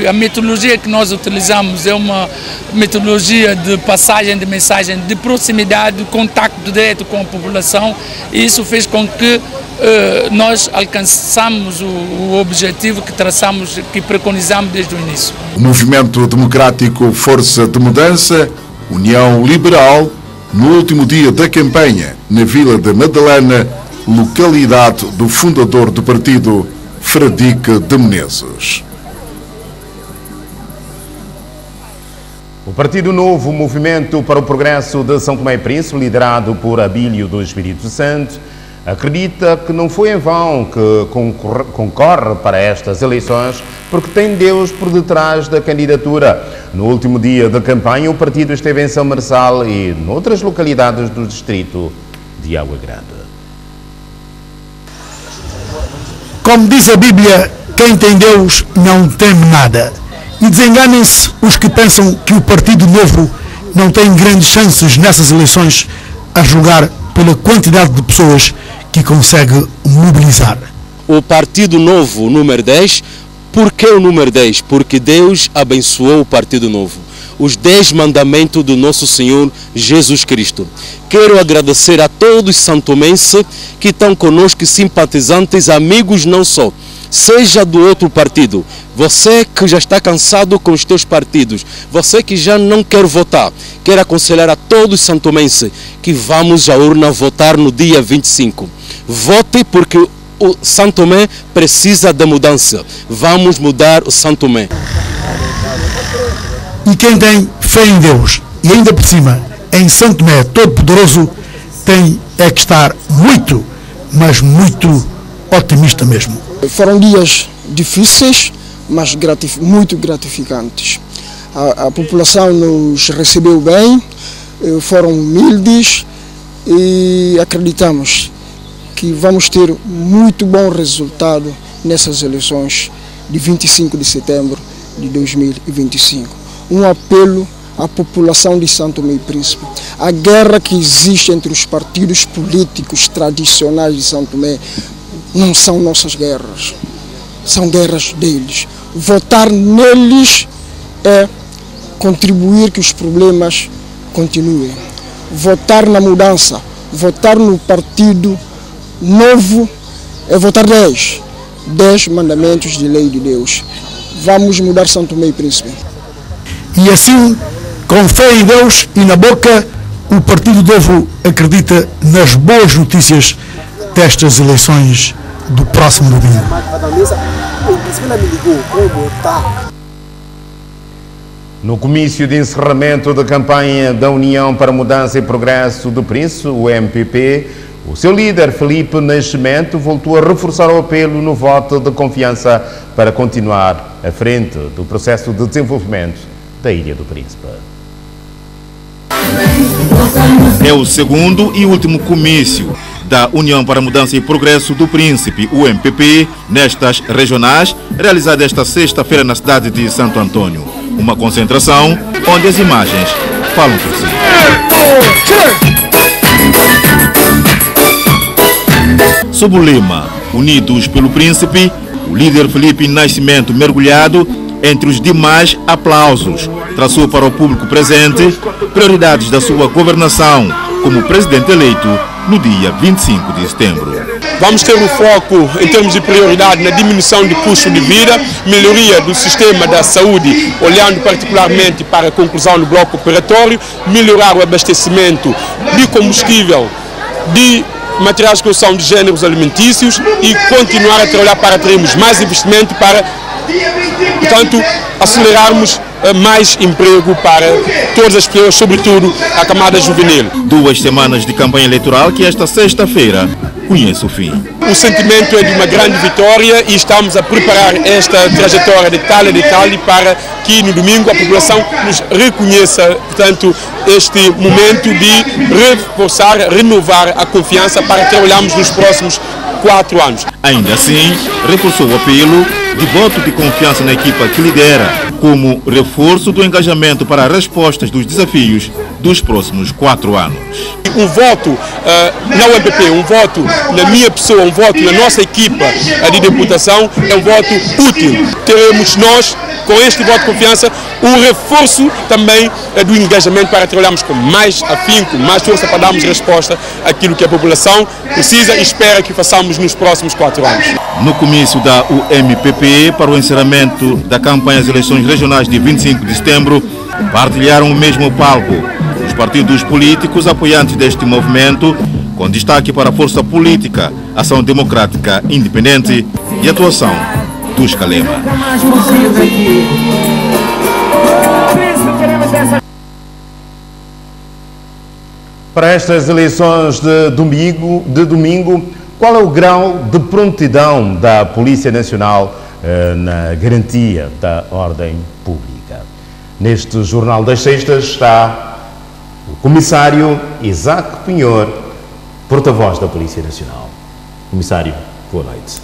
a metodologia que nós utilizamos, é uma metodologia de passagem de mensagem, de proximidade, de contacto direto com a população, e isso fez com que nós alcançamos o objetivo que traçamos, que preconizamos desde o início. O Movimento Democrático Força de Mudança, União Liberal, no último dia da campanha, na Vila da Madalena, localidade do fundador do partido, Fradique de Menezes. O Partido Novo, Movimento para o Progresso de São Tomé e Príncipe, liderado por Abílio do Espírito Santo, acredita que não foi em vão que concorre para estas eleições, porque tem Deus por detrás da candidatura. No último dia da campanha, o partido esteve em São Marçal e noutras localidades do distrito de Água Grande. Como diz a Bíblia, quem tem Deus não teme nada. E desenganem-se os que pensam que o Partido Novo não tem grandes chances nessas eleições, a julgar pela quantidade de pessoas que consegue mobilizar. O Partido Novo, número 10, por que o número 10? Porque Deus abençoou o Partido Novo. Os 10 mandamentos do nosso Senhor Jesus Cristo. Quero agradecer a todos os santomenses que estão conosco, simpatizantes, amigos não só. seja do outro partido, você que já está cansado com os teus partidos, você que já não quer votar, quero aconselhar a todos os santomenses que vamos à urna votar no dia 25. Vote porque o Santo Tomé precisa de mudança. Vamos mudar o Santo Tomé. E quem tem fé em Deus, e ainda por cima, em Santo Tomé Todo-Poderoso, tem que estar muito, mas muito otimista mesmo. Foram dias difíceis, mas muito gratificantes. A população nos recebeu bem, foram humildes e acreditamos que vamos ter muito bom resultado nessas eleições de 25 de setembro de 2025. Um apelo à população de São Tomé e Príncipe. A guerra que existe entre os partidos políticos tradicionais de São Tomé não são nossas guerras, são guerras deles. Votar neles é contribuir que os problemas continuem. Votar na mudança, votar no partido novo é votar 10 mandamentos de lei de Deus. Vamos mudar São Tomé e Príncipe. E assim, com fé em Deus e na boca, o Partido Novo acredita nas boas notícias destas eleições do próximo domingo. No comício de encerramento da campanha da União para a Mudança e Progresso do Príncipe, o MPP, o seu líder, Felipe Nascimento, voltou a reforçar o apelo no voto de confiança para continuar à frente do processo de desenvolvimento da Ilha do Príncipe. É o segundo e último comício da União para a Mudança e Progresso do Príncipe, o MPP, nestas regionais, realizada esta sexta-feira na cidade de Santo Antônio. Uma concentração onde as imagens falam por si. Sob o lema Unidos pelo Príncipe, o líder Felipe Nascimento, mergulhado entre os demais aplausos, traçou para o público presente prioridades da sua governação como presidente eleito no dia 25 de setembro. Vamos ter um foco em termos de prioridade na diminuição de custo de vida, melhoria do sistema da saúde, olhando particularmente para a conclusão do bloco operatório, melhorar o abastecimento de combustível, de materiais de construção de gêneros alimentícios e continuar a trabalhar para termos mais investimento para, portanto, acelerarmos mais emprego para todas as pessoas, sobretudo a camada juvenil. 2 semanas de campanha eleitoral que esta sexta-feira conhece o fim. O sentimento é de uma grande vitória e estamos a preparar esta trajetória de detalhe para que no domingo a população nos reconheça, portanto, este momento de reforçar, renovar a confiança para trabalharmos nos próximos 4 anos. Ainda assim, reforçou o apelo de voto de confiança na equipa que lidera, como reforço do engajamento para as respostas dos desafios dos próximos 4 anos. Um voto na UMPP, um voto na minha pessoa, um voto na nossa equipa de deputação é um voto útil. Teremos nós, com este voto de confiança, um reforço também do engajamento para trabalharmos com mais afinco, mais força para darmos resposta àquilo que a população precisa e espera que façamos nos próximos 4 anos. No comício da UMPP, para o encerramento da campanha das eleições regionais de 25 de setembro, partilharam o mesmo palco os partidos políticos apoiantes deste movimento, com destaque para a força política, Ação Democrática Independente e atuação dos Calema. Para estas eleições de domingo, qual é o grau de prontidão da Polícia Nacional na garantia da ordem pública? Neste Jornal das Sextas está o Comissário Isaac Pinhor, porta-voz da Polícia Nacional. Comissário, boa noite.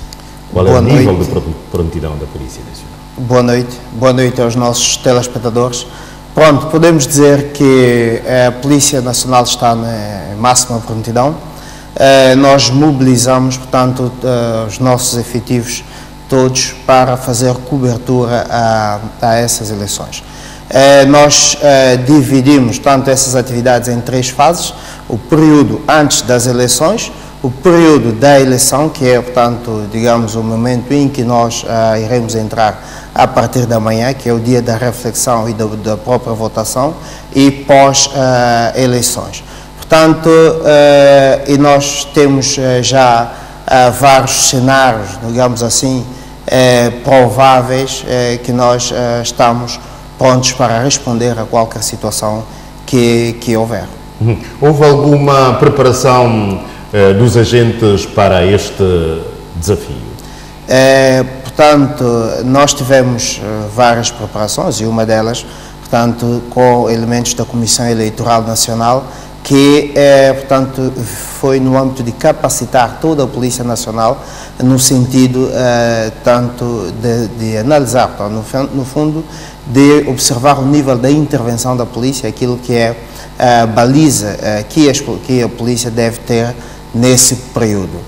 Qual é o nível de prontidão da Polícia Nacional? Boa noite aos nossos telespectadores. Pronto, podemos dizer que a Polícia Nacional está em máxima prontidão. Nós mobilizamos, portanto, os nossos efetivos todos para fazer cobertura a essas eleições. Nós dividimos, tanto essas atividades em 3 fases: o período antes das eleições, o período da eleição, que é, portanto, digamos, o momento em que nós iremos entrar a partir da manhã, que é o dia da reflexão e da própria votação, e pós-eleições. Portanto, e nós temos já vários cenários, digamos assim, prováveis, que nós estamos prontos para responder a qualquer situação que houver. Houve alguma preparação dos agentes para este desafio? Portanto, nós tivemos várias preparações e uma delas, portanto, com elementos da Comissão Eleitoral Nacional, que, portanto, foi no âmbito de capacitar toda a Polícia Nacional no sentido, tanto de analisar, portanto, no fundo, de observar o nível da intervenção da polícia, aquilo que é a baliza que a polícia deve ter nesse período.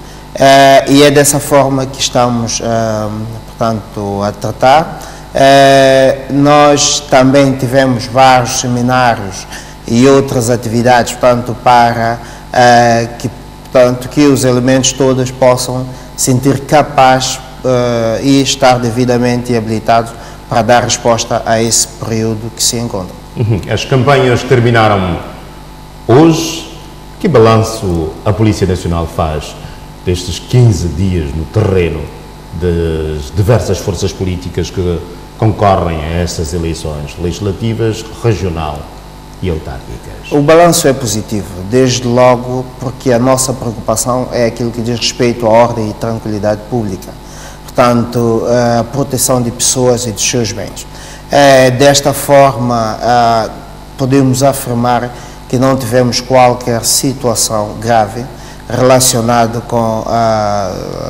E é dessa forma que estamos, portanto, a tratar. Nós também tivemos vários seminários e outras atividades, portanto, para que os elementos todos possam sentir capazes e estar devidamente habilitados para dar resposta a esse período que se encontra. As campanhas terminaram hoje. Que balanço a Polícia Nacional faz destes 15 dias no terreno das diversas forças políticas que concorrem a essas eleições legislativas, regional e autárquicas? O balanço é positivo, desde logo porque a nossa preocupação é aquilo que diz respeito à ordem e tranquilidade pública, portanto, a proteção de pessoas e dos seus bens. Desta forma, podemos afirmar que não tivemos qualquer situação grave relacionada com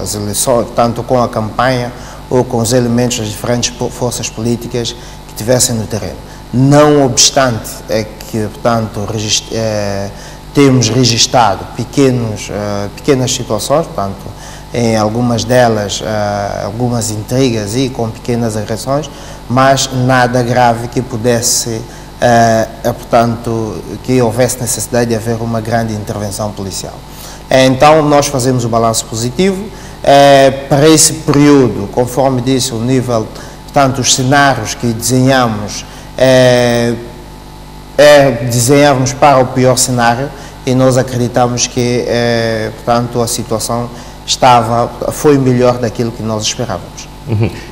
as eleições, tanto com a campanha ou com os elementos das diferentes forças políticas que tivessem no terreno. Não obstante, que, portanto, temos registrado pequenas situações, portanto, em algumas delas, algumas intrigas e com pequenas agressões, mas nada grave que pudesse, portanto, que houvesse necessidade de haver uma grande intervenção policial. Então, nós fazemos o balanço positivo. Para esse período, conforme disse, o nível, portanto, os cenários que desenhamos, desenhamos para o pior cenário e nós acreditamos que, portanto, a situação foi melhor daquilo que nós esperávamos.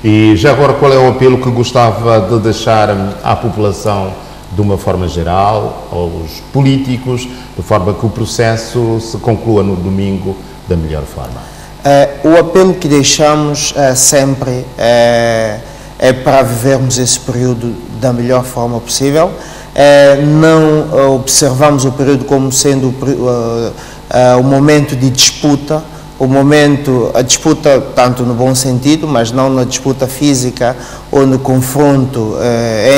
E já agora, qual é o apelo que gostava de deixar à população de uma forma geral, aos políticos, de forma que o processo se conclua no domingo da melhor forma? O apelo que deixamos sempre é para vivermos esse período da melhor forma possível. Não observamos o período como sendo o momento de disputa, a disputa tanto no bom sentido, mas não na disputa física ou no confronto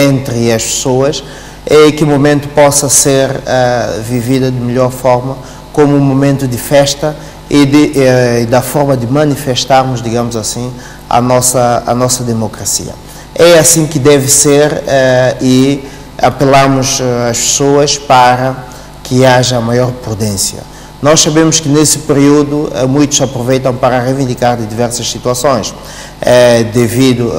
entre as pessoas, que o momento possa ser vivido de melhor forma, como um momento de festa e da forma de manifestarmos, digamos assim, a nossa democracia. É assim que deve ser e apelamos às pessoas para que haja maior prudência. Nós sabemos que nesse período muitos aproveitam para reivindicar de diversas situações, devido,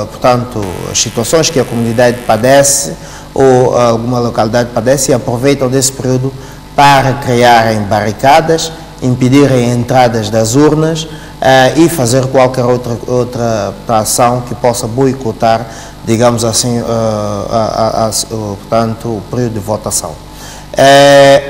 portanto, às situações que a comunidade padece ou alguma localidade padece, e aproveitam desse período para criarem barricadas, impedirem entradas das urnas e fazer qualquer outra ação que possa boicotar, digamos assim, portanto, o período de votação.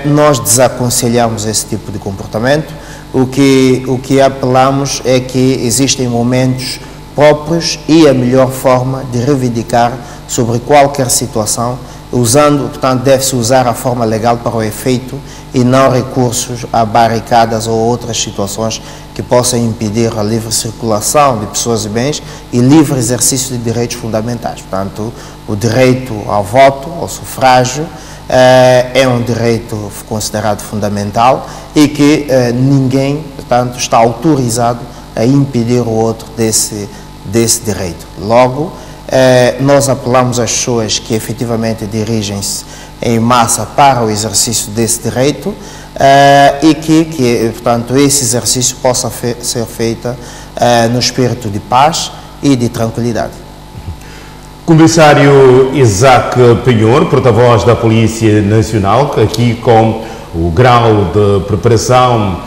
Nós desaconselhamos esse tipo de comportamento. O que apelamos é que existem momentos próprios e a melhor forma de reivindicar sobre qualquer situação, portanto, deve-se usar a forma legal para o efeito e não recursos a barricadas ou outras situações que possam impedir a livre circulação de pessoas e bens e livre exercício de direitos fundamentais. Portanto, o direito ao voto, ao sufrágio, é um direito considerado fundamental e que ninguém, portanto, está autorizado a impedir o outro desse direito. Logo, nós apelamos às pessoas que efetivamente dirigem-se em massa para o exercício desse direito, e que, portanto, esse exercício possa ser feito no espírito de paz e de tranquilidade. Comissário Isaac Penhor, porta-voz da Polícia Nacional, aqui com o grau de preparação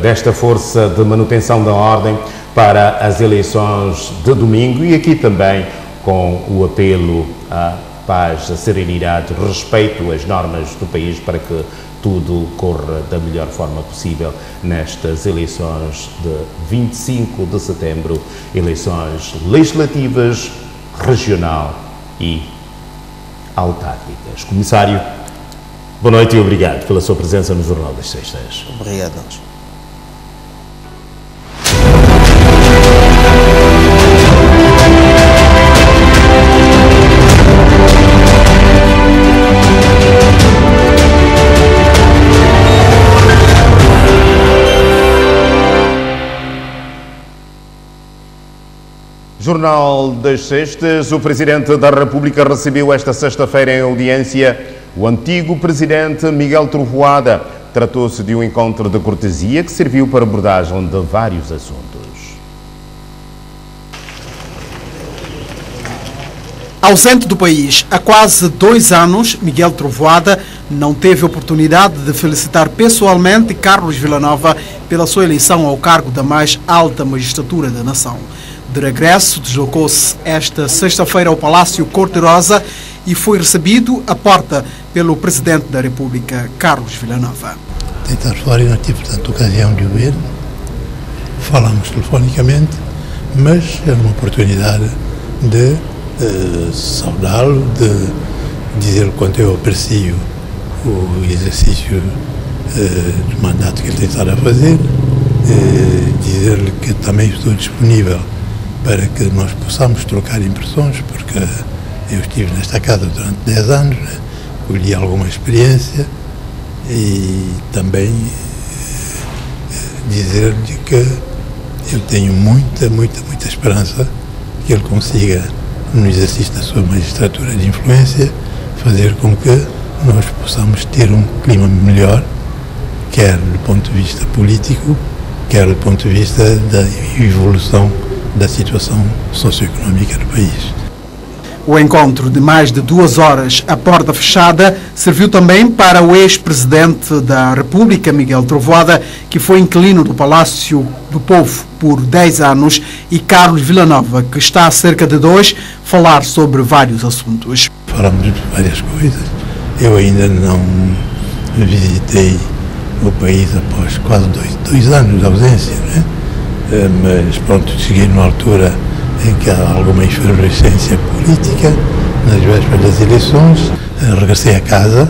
desta força de manutenção da ordem para as eleições de domingo e aqui também com o apelo à paz, à serenidade, respeito às normas do país para que tudo corra da melhor forma possível nestas eleições de 25 de setembro, eleições legislativas, regional e autárquicas. Comissário, boa noite e obrigado pela sua presença no Jornal das Sextas. Obrigado a nós. Jornal das Sextas, o Presidente da República recebeu esta sexta-feira em audiência o antigo Presidente Miguel Trovoada. Tratou-se de um encontro de cortesia que serviu para abordagem de vários assuntos. Ausente do país há quase 2 anos, Miguel Trovoada não teve oportunidade de felicitar pessoalmente Carlos Villanova pela sua eleição ao cargo da mais alta magistratura da nação. De regresso, deslocou-se esta sexta-feira ao Palácio Cor-de-Rosa e foi recebido à porta pelo Presidente da República, Carlos Villanova. Tentar falar e não tive, portanto, ocasião de o ver. Falamos telefonicamente, mas era uma oportunidade de saudá-lo, de dizer-lhe quanto eu aprecio o exercício do mandato que ele tem estado a fazer, dizer-lhe que também estou disponível para que nós possamos trocar impressões, porque eu estive nesta casa durante 10 anos, colhi alguma experiência e também dizer-lhe que eu tenho muita esperança que ele consiga, no exercício da sua magistratura de influência, fazer com que nós possamos ter um clima melhor, quer do ponto de vista político, quer do ponto de vista da evolução da situação socioeconómica do país. O encontro de mais de 2 horas à porta fechada serviu também para o ex-presidente da República, Miguel Trovoada, que foi inquilino do Palácio do Povo por 10 anos, e Carlos Villanova, que está há cerca de 2, falar sobre vários assuntos. Falamos de várias coisas. Eu ainda não visitei o país após quase 2 anos de ausência, não é? Mas pronto, cheguei numa altura em que há alguma efervescência política, nas vésperas das eleições, regressei a casa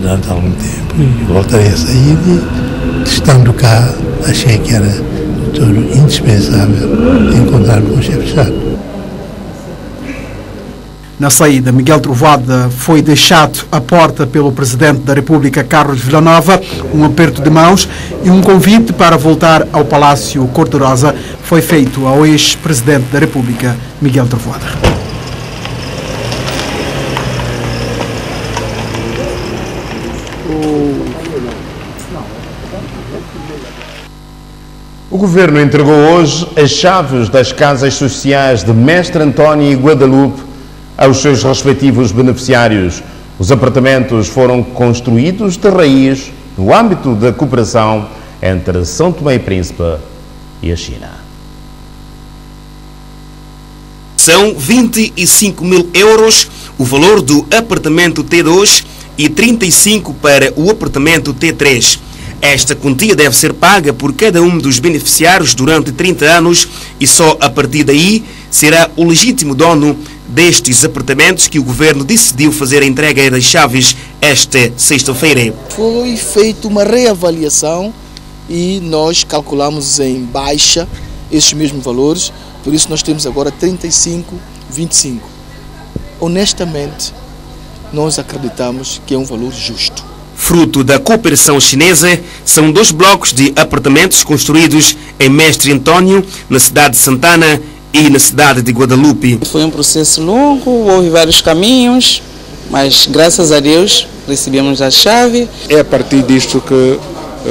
durante algum tempo e voltarei a sair e, estando cá, achei que era todo indispensável encontrar-me com o chefe de Estado. Na saída, Miguel Trovoada foi deixado à porta pelo Presidente da República, Carlos Villanova, um aperto de mãos e um convite para voltar ao Palácio Cor-de-Rosa foi feito ao ex-Presidente da República, Miguel Trovoada. O Governo entregou hoje as chaves das casas sociais de Mestre António e Guadalupe aos seus respectivos beneficiários. Os apartamentos foram construídos de raiz no âmbito da cooperação entre São Tomé e Príncipe e a China. São 25 mil euros o valor do apartamento T2 e 35 para o apartamento T3. Esta quantia deve ser paga por cada um dos beneficiários durante 30 anos e só a partir daí será o legítimo dono destes apartamentos que o Governo decidiu fazer a entrega das chaves esta sexta-feira. Foi feita uma reavaliação e nós calculamos em baixa esses mesmos valores, por isso nós temos agora 35, 25. Honestamente, nós acreditamos que é um valor justo. Fruto da cooperação chinesa, são 2 blocos de apartamentos construídos em Mestre António, na cidade de Santana, e na cidade de Guadalupe. Foi um processo longo, houve vários caminhos, mas graças a Deus recebemos a chave. É a partir disto que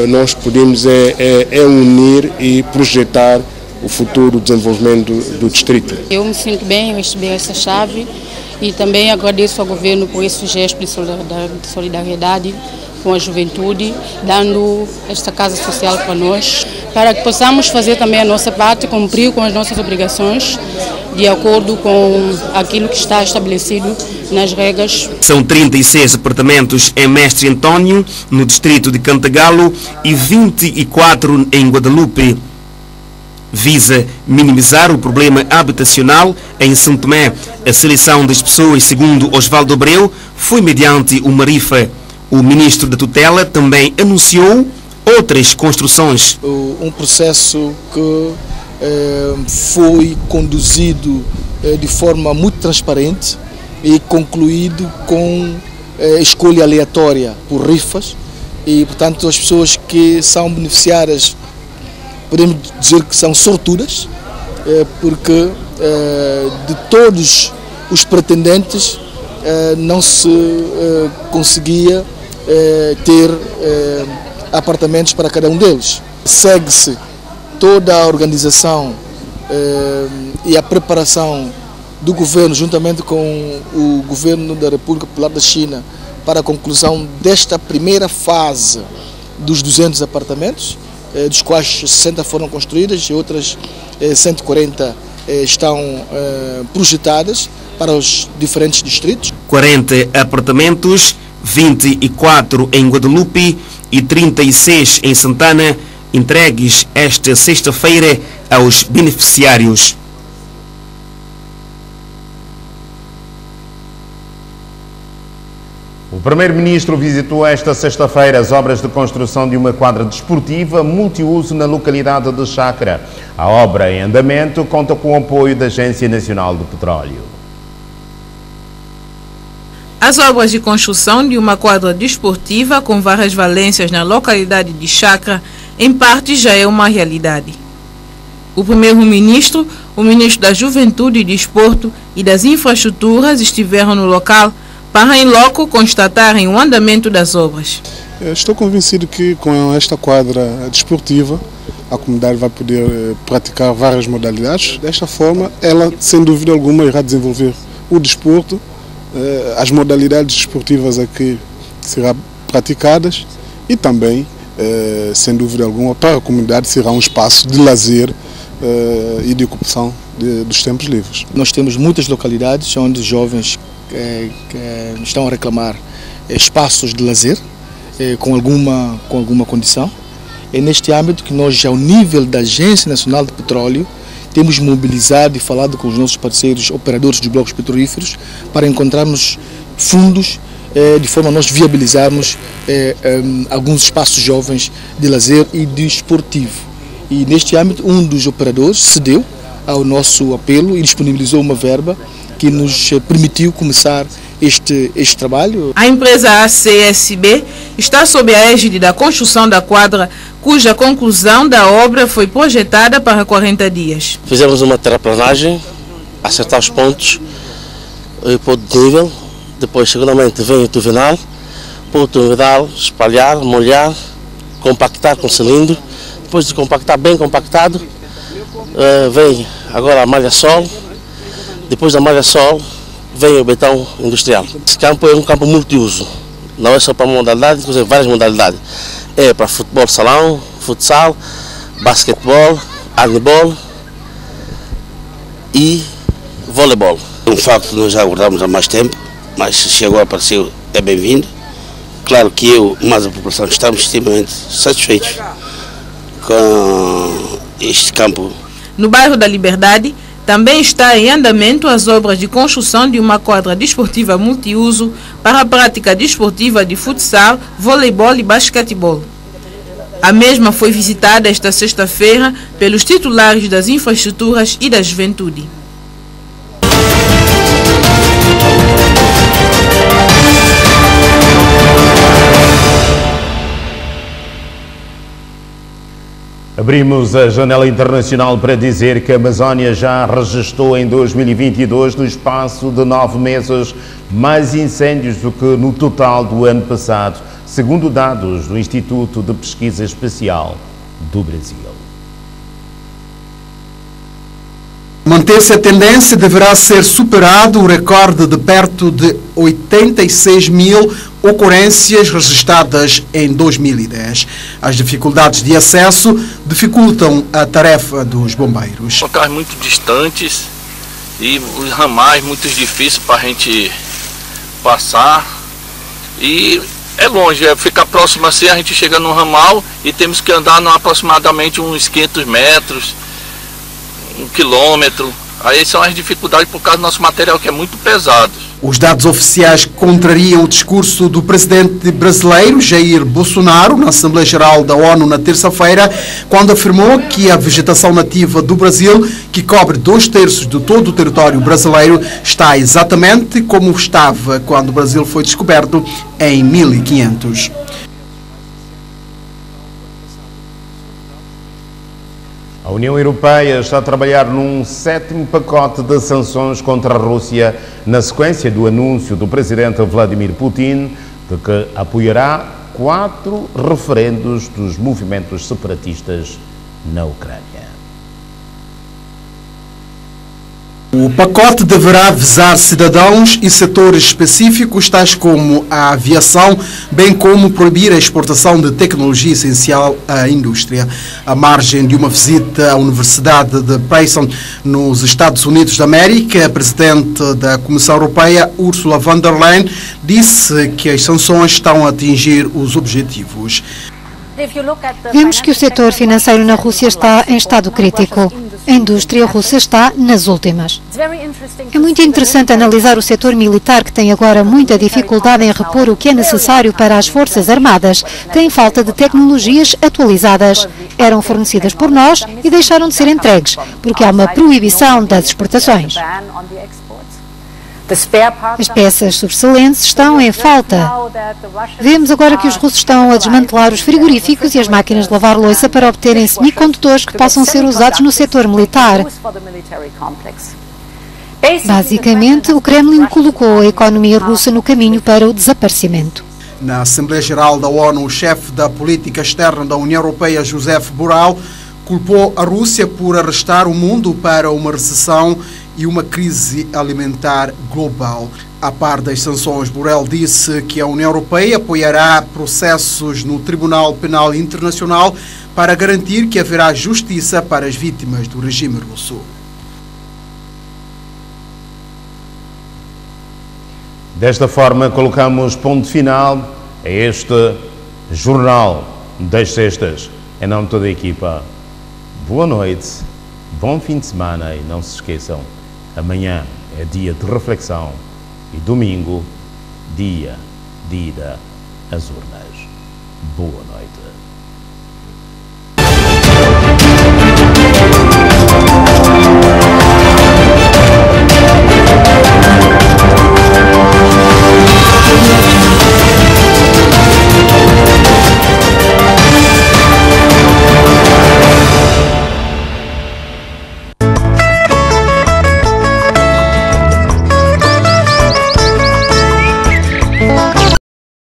nós podemos unir e projetar o futuro desenvolvimento do distrito. Eu me sinto bem em receber essa chave e também agradeço ao governo por esse gesto de solidariedade com a juventude, dando esta casa social para nós, para que possamos fazer também a nossa parte, cumprir com as nossas obrigações, de acordo com aquilo que está estabelecido nas regras. São 36 apartamentos em Mestre Antônio, no distrito de Cantagalo, e 24 em Guadalupe. Visa minimizar o problema habitacional em São Tomé. A seleção das pessoas, segundo Osvaldo Abreu, foi mediante uma rifa. O ministro da tutela também anunciou outras construções. Um processo que foi conduzido de forma muito transparente e concluído com escolha aleatória por rifas e, portanto, as pessoas que são beneficiárias, podemos dizer que são sortudas, porque de todos os pretendentes não se conseguia ter apartamentos para cada um deles. Segue-se toda a organização e a preparação do governo, juntamente com o governo da República Popular da China, para a conclusão desta primeira fase dos 200 apartamentos, dos quais 60 foram construídas e outras 140 estão projetadas para os diferentes distritos. 40 apartamentos, 24 em Guadalupe e 36 em Santana, entregues esta sexta-feira aos beneficiários. O primeiro-ministro visitou esta sexta-feira as obras de construção de uma quadra desportiva multiuso na localidade de Chácara. A obra em andamento conta com o apoio da Agência Nacional do Petróleo. As obras de construção de uma quadra desportiva com várias valências na localidade de Chácara, em parte, já é uma realidade. O primeiro-ministro, o ministro da Juventude e Desporto e das Infraestruturas estiveram no local para, em loco, constatarem o andamento das obras. Estou convencido que com esta quadra desportiva a comunidade vai poder praticar várias modalidades. Desta forma, ela, sem dúvida alguma, irá desenvolver o desporto, as modalidades desportivas aqui serão praticadas e também, sem dúvida alguma, para a comunidade será um espaço de lazer e de ocupação dos tempos livres. Nós temos muitas localidades onde os jovens estão a reclamar espaços de lazer com alguma condição. É neste âmbito que nós, ao nível da Agência Nacional de Petróleo, temos mobilizado e falado com os nossos parceiros operadores de blocos petrolíferos para encontrarmos fundos de forma a nós viabilizarmos alguns espaços jovens de lazer e desportivo. E neste âmbito, um dos operadores cedeu ao nosso apelo e disponibilizou uma verba que nos permitiu começar este trabalho. A empresa ACSB está sob a égide da construção da quadra, cuja conclusão da obra foi projetada para 40 dias. Fizemos uma terraplanagem, acertar os pontos, pôr de nível, depois seguramente vem o tuvinal, pôr o tuvinal, espalhar, molhar, compactar com cilindro, depois de compactar bem compactado, vem agora a malha-sol, depois da malha-sol vem o betão industrial. Esse campo é um campo multiuso, não é só para modalidade, tem várias modalidades. É para futebol salão, futsal, basquetebol, handebol e voleibol. Um facto que nós já aguardamos há mais tempo, mas chegou a aparecer, é bem-vindo. Claro que eu, mas a população, estamos extremamente satisfeitos com este campo. No bairro da Liberdade, também está em andamento as obras de construção de uma quadra desportiva multiuso para a prática desportiva de futsal, voleibol e basquetebol. A mesma foi visitada esta sexta-feira pelos titulares das infraestruturas e da juventude. Abrimos a janela internacional para dizer que a Amazónia já registrou em 2022, no espaço de 9 meses, mais incêndios do que no total do ano passado, segundo dados do Instituto de Pesquisa Espacial do Brasil. Manter-se a tendência, deverá ser superado o recorde de perto de 86 mil ocorrências registradas em 2010. As dificuldades de acesso dificultam a tarefa dos bombeiros. Locais muito distantes e os ramais muito difíceis para a gente passar. E é longe, fica próximo assim, a gente chega no ramal e temos que andar aproximadamente uns 500 metros, 1 quilômetro. Aí são as dificuldades por causa do nosso material, que é muito pesado. Os dados oficiais contrariam o discurso do presidente brasileiro Jair Bolsonaro na Assembleia Geral da ONU na terça-feira, quando afirmou que a vegetação nativa do Brasil, que cobre 2/3 de todo o território brasileiro, está exatamente como estava quando o Brasil foi descoberto em 1500. A União Europeia está a trabalhar num 7º pacote de sanções contra a Rússia, na sequência do anúncio do presidente Vladimir Putin de que apoiará 4 referendos dos movimentos separatistas na Ucrânia. O pacote deverá visar cidadãos e setores específicos, tais como a aviação, bem como proibir a exportação de tecnologia essencial à indústria. À margem de uma visita à Universidade de Princeton, nos Estados Unidos da América, a presidente da Comissão Europeia, Ursula von der Leyen, disse que as sanções estão a atingir os objetivos. Vemos que o setor financeiro na Rússia está em estado crítico. A indústria russa está nas últimas. É muito interessante analisar o setor militar, que tem agora muita dificuldade em repor o que é necessário para as forças armadas. Tem falta de tecnologias atualizadas. Eram fornecidas por nós e deixaram de ser entregues, porque há uma proibição das exportações. As peças sobressalentes estão em falta. Vemos agora que os russos estão a desmantelar os frigoríficos e as máquinas de lavar louça para obterem semicondutores que possam ser usados no setor militar. Basicamente, o Kremlin colocou a economia russa no caminho para o desaparecimento. Na Assembleia Geral da ONU, o chefe da política externa da União Europeia, Josep Borrell, culpou a Rússia por arrastar o mundo para uma recessão e uma crise alimentar global. A par das sanções, Borrell disse que a União Europeia apoiará processos no Tribunal Penal Internacional para garantir que haverá justiça para as vítimas do regime russo. Desta forma, colocamos ponto final a este Jornal das Sextas. Em nome de toda a equipa, boa noite, bom fim de semana e não se esqueçam, amanhã é dia de reflexão e domingo, dia de ida às urnas. Boa noite.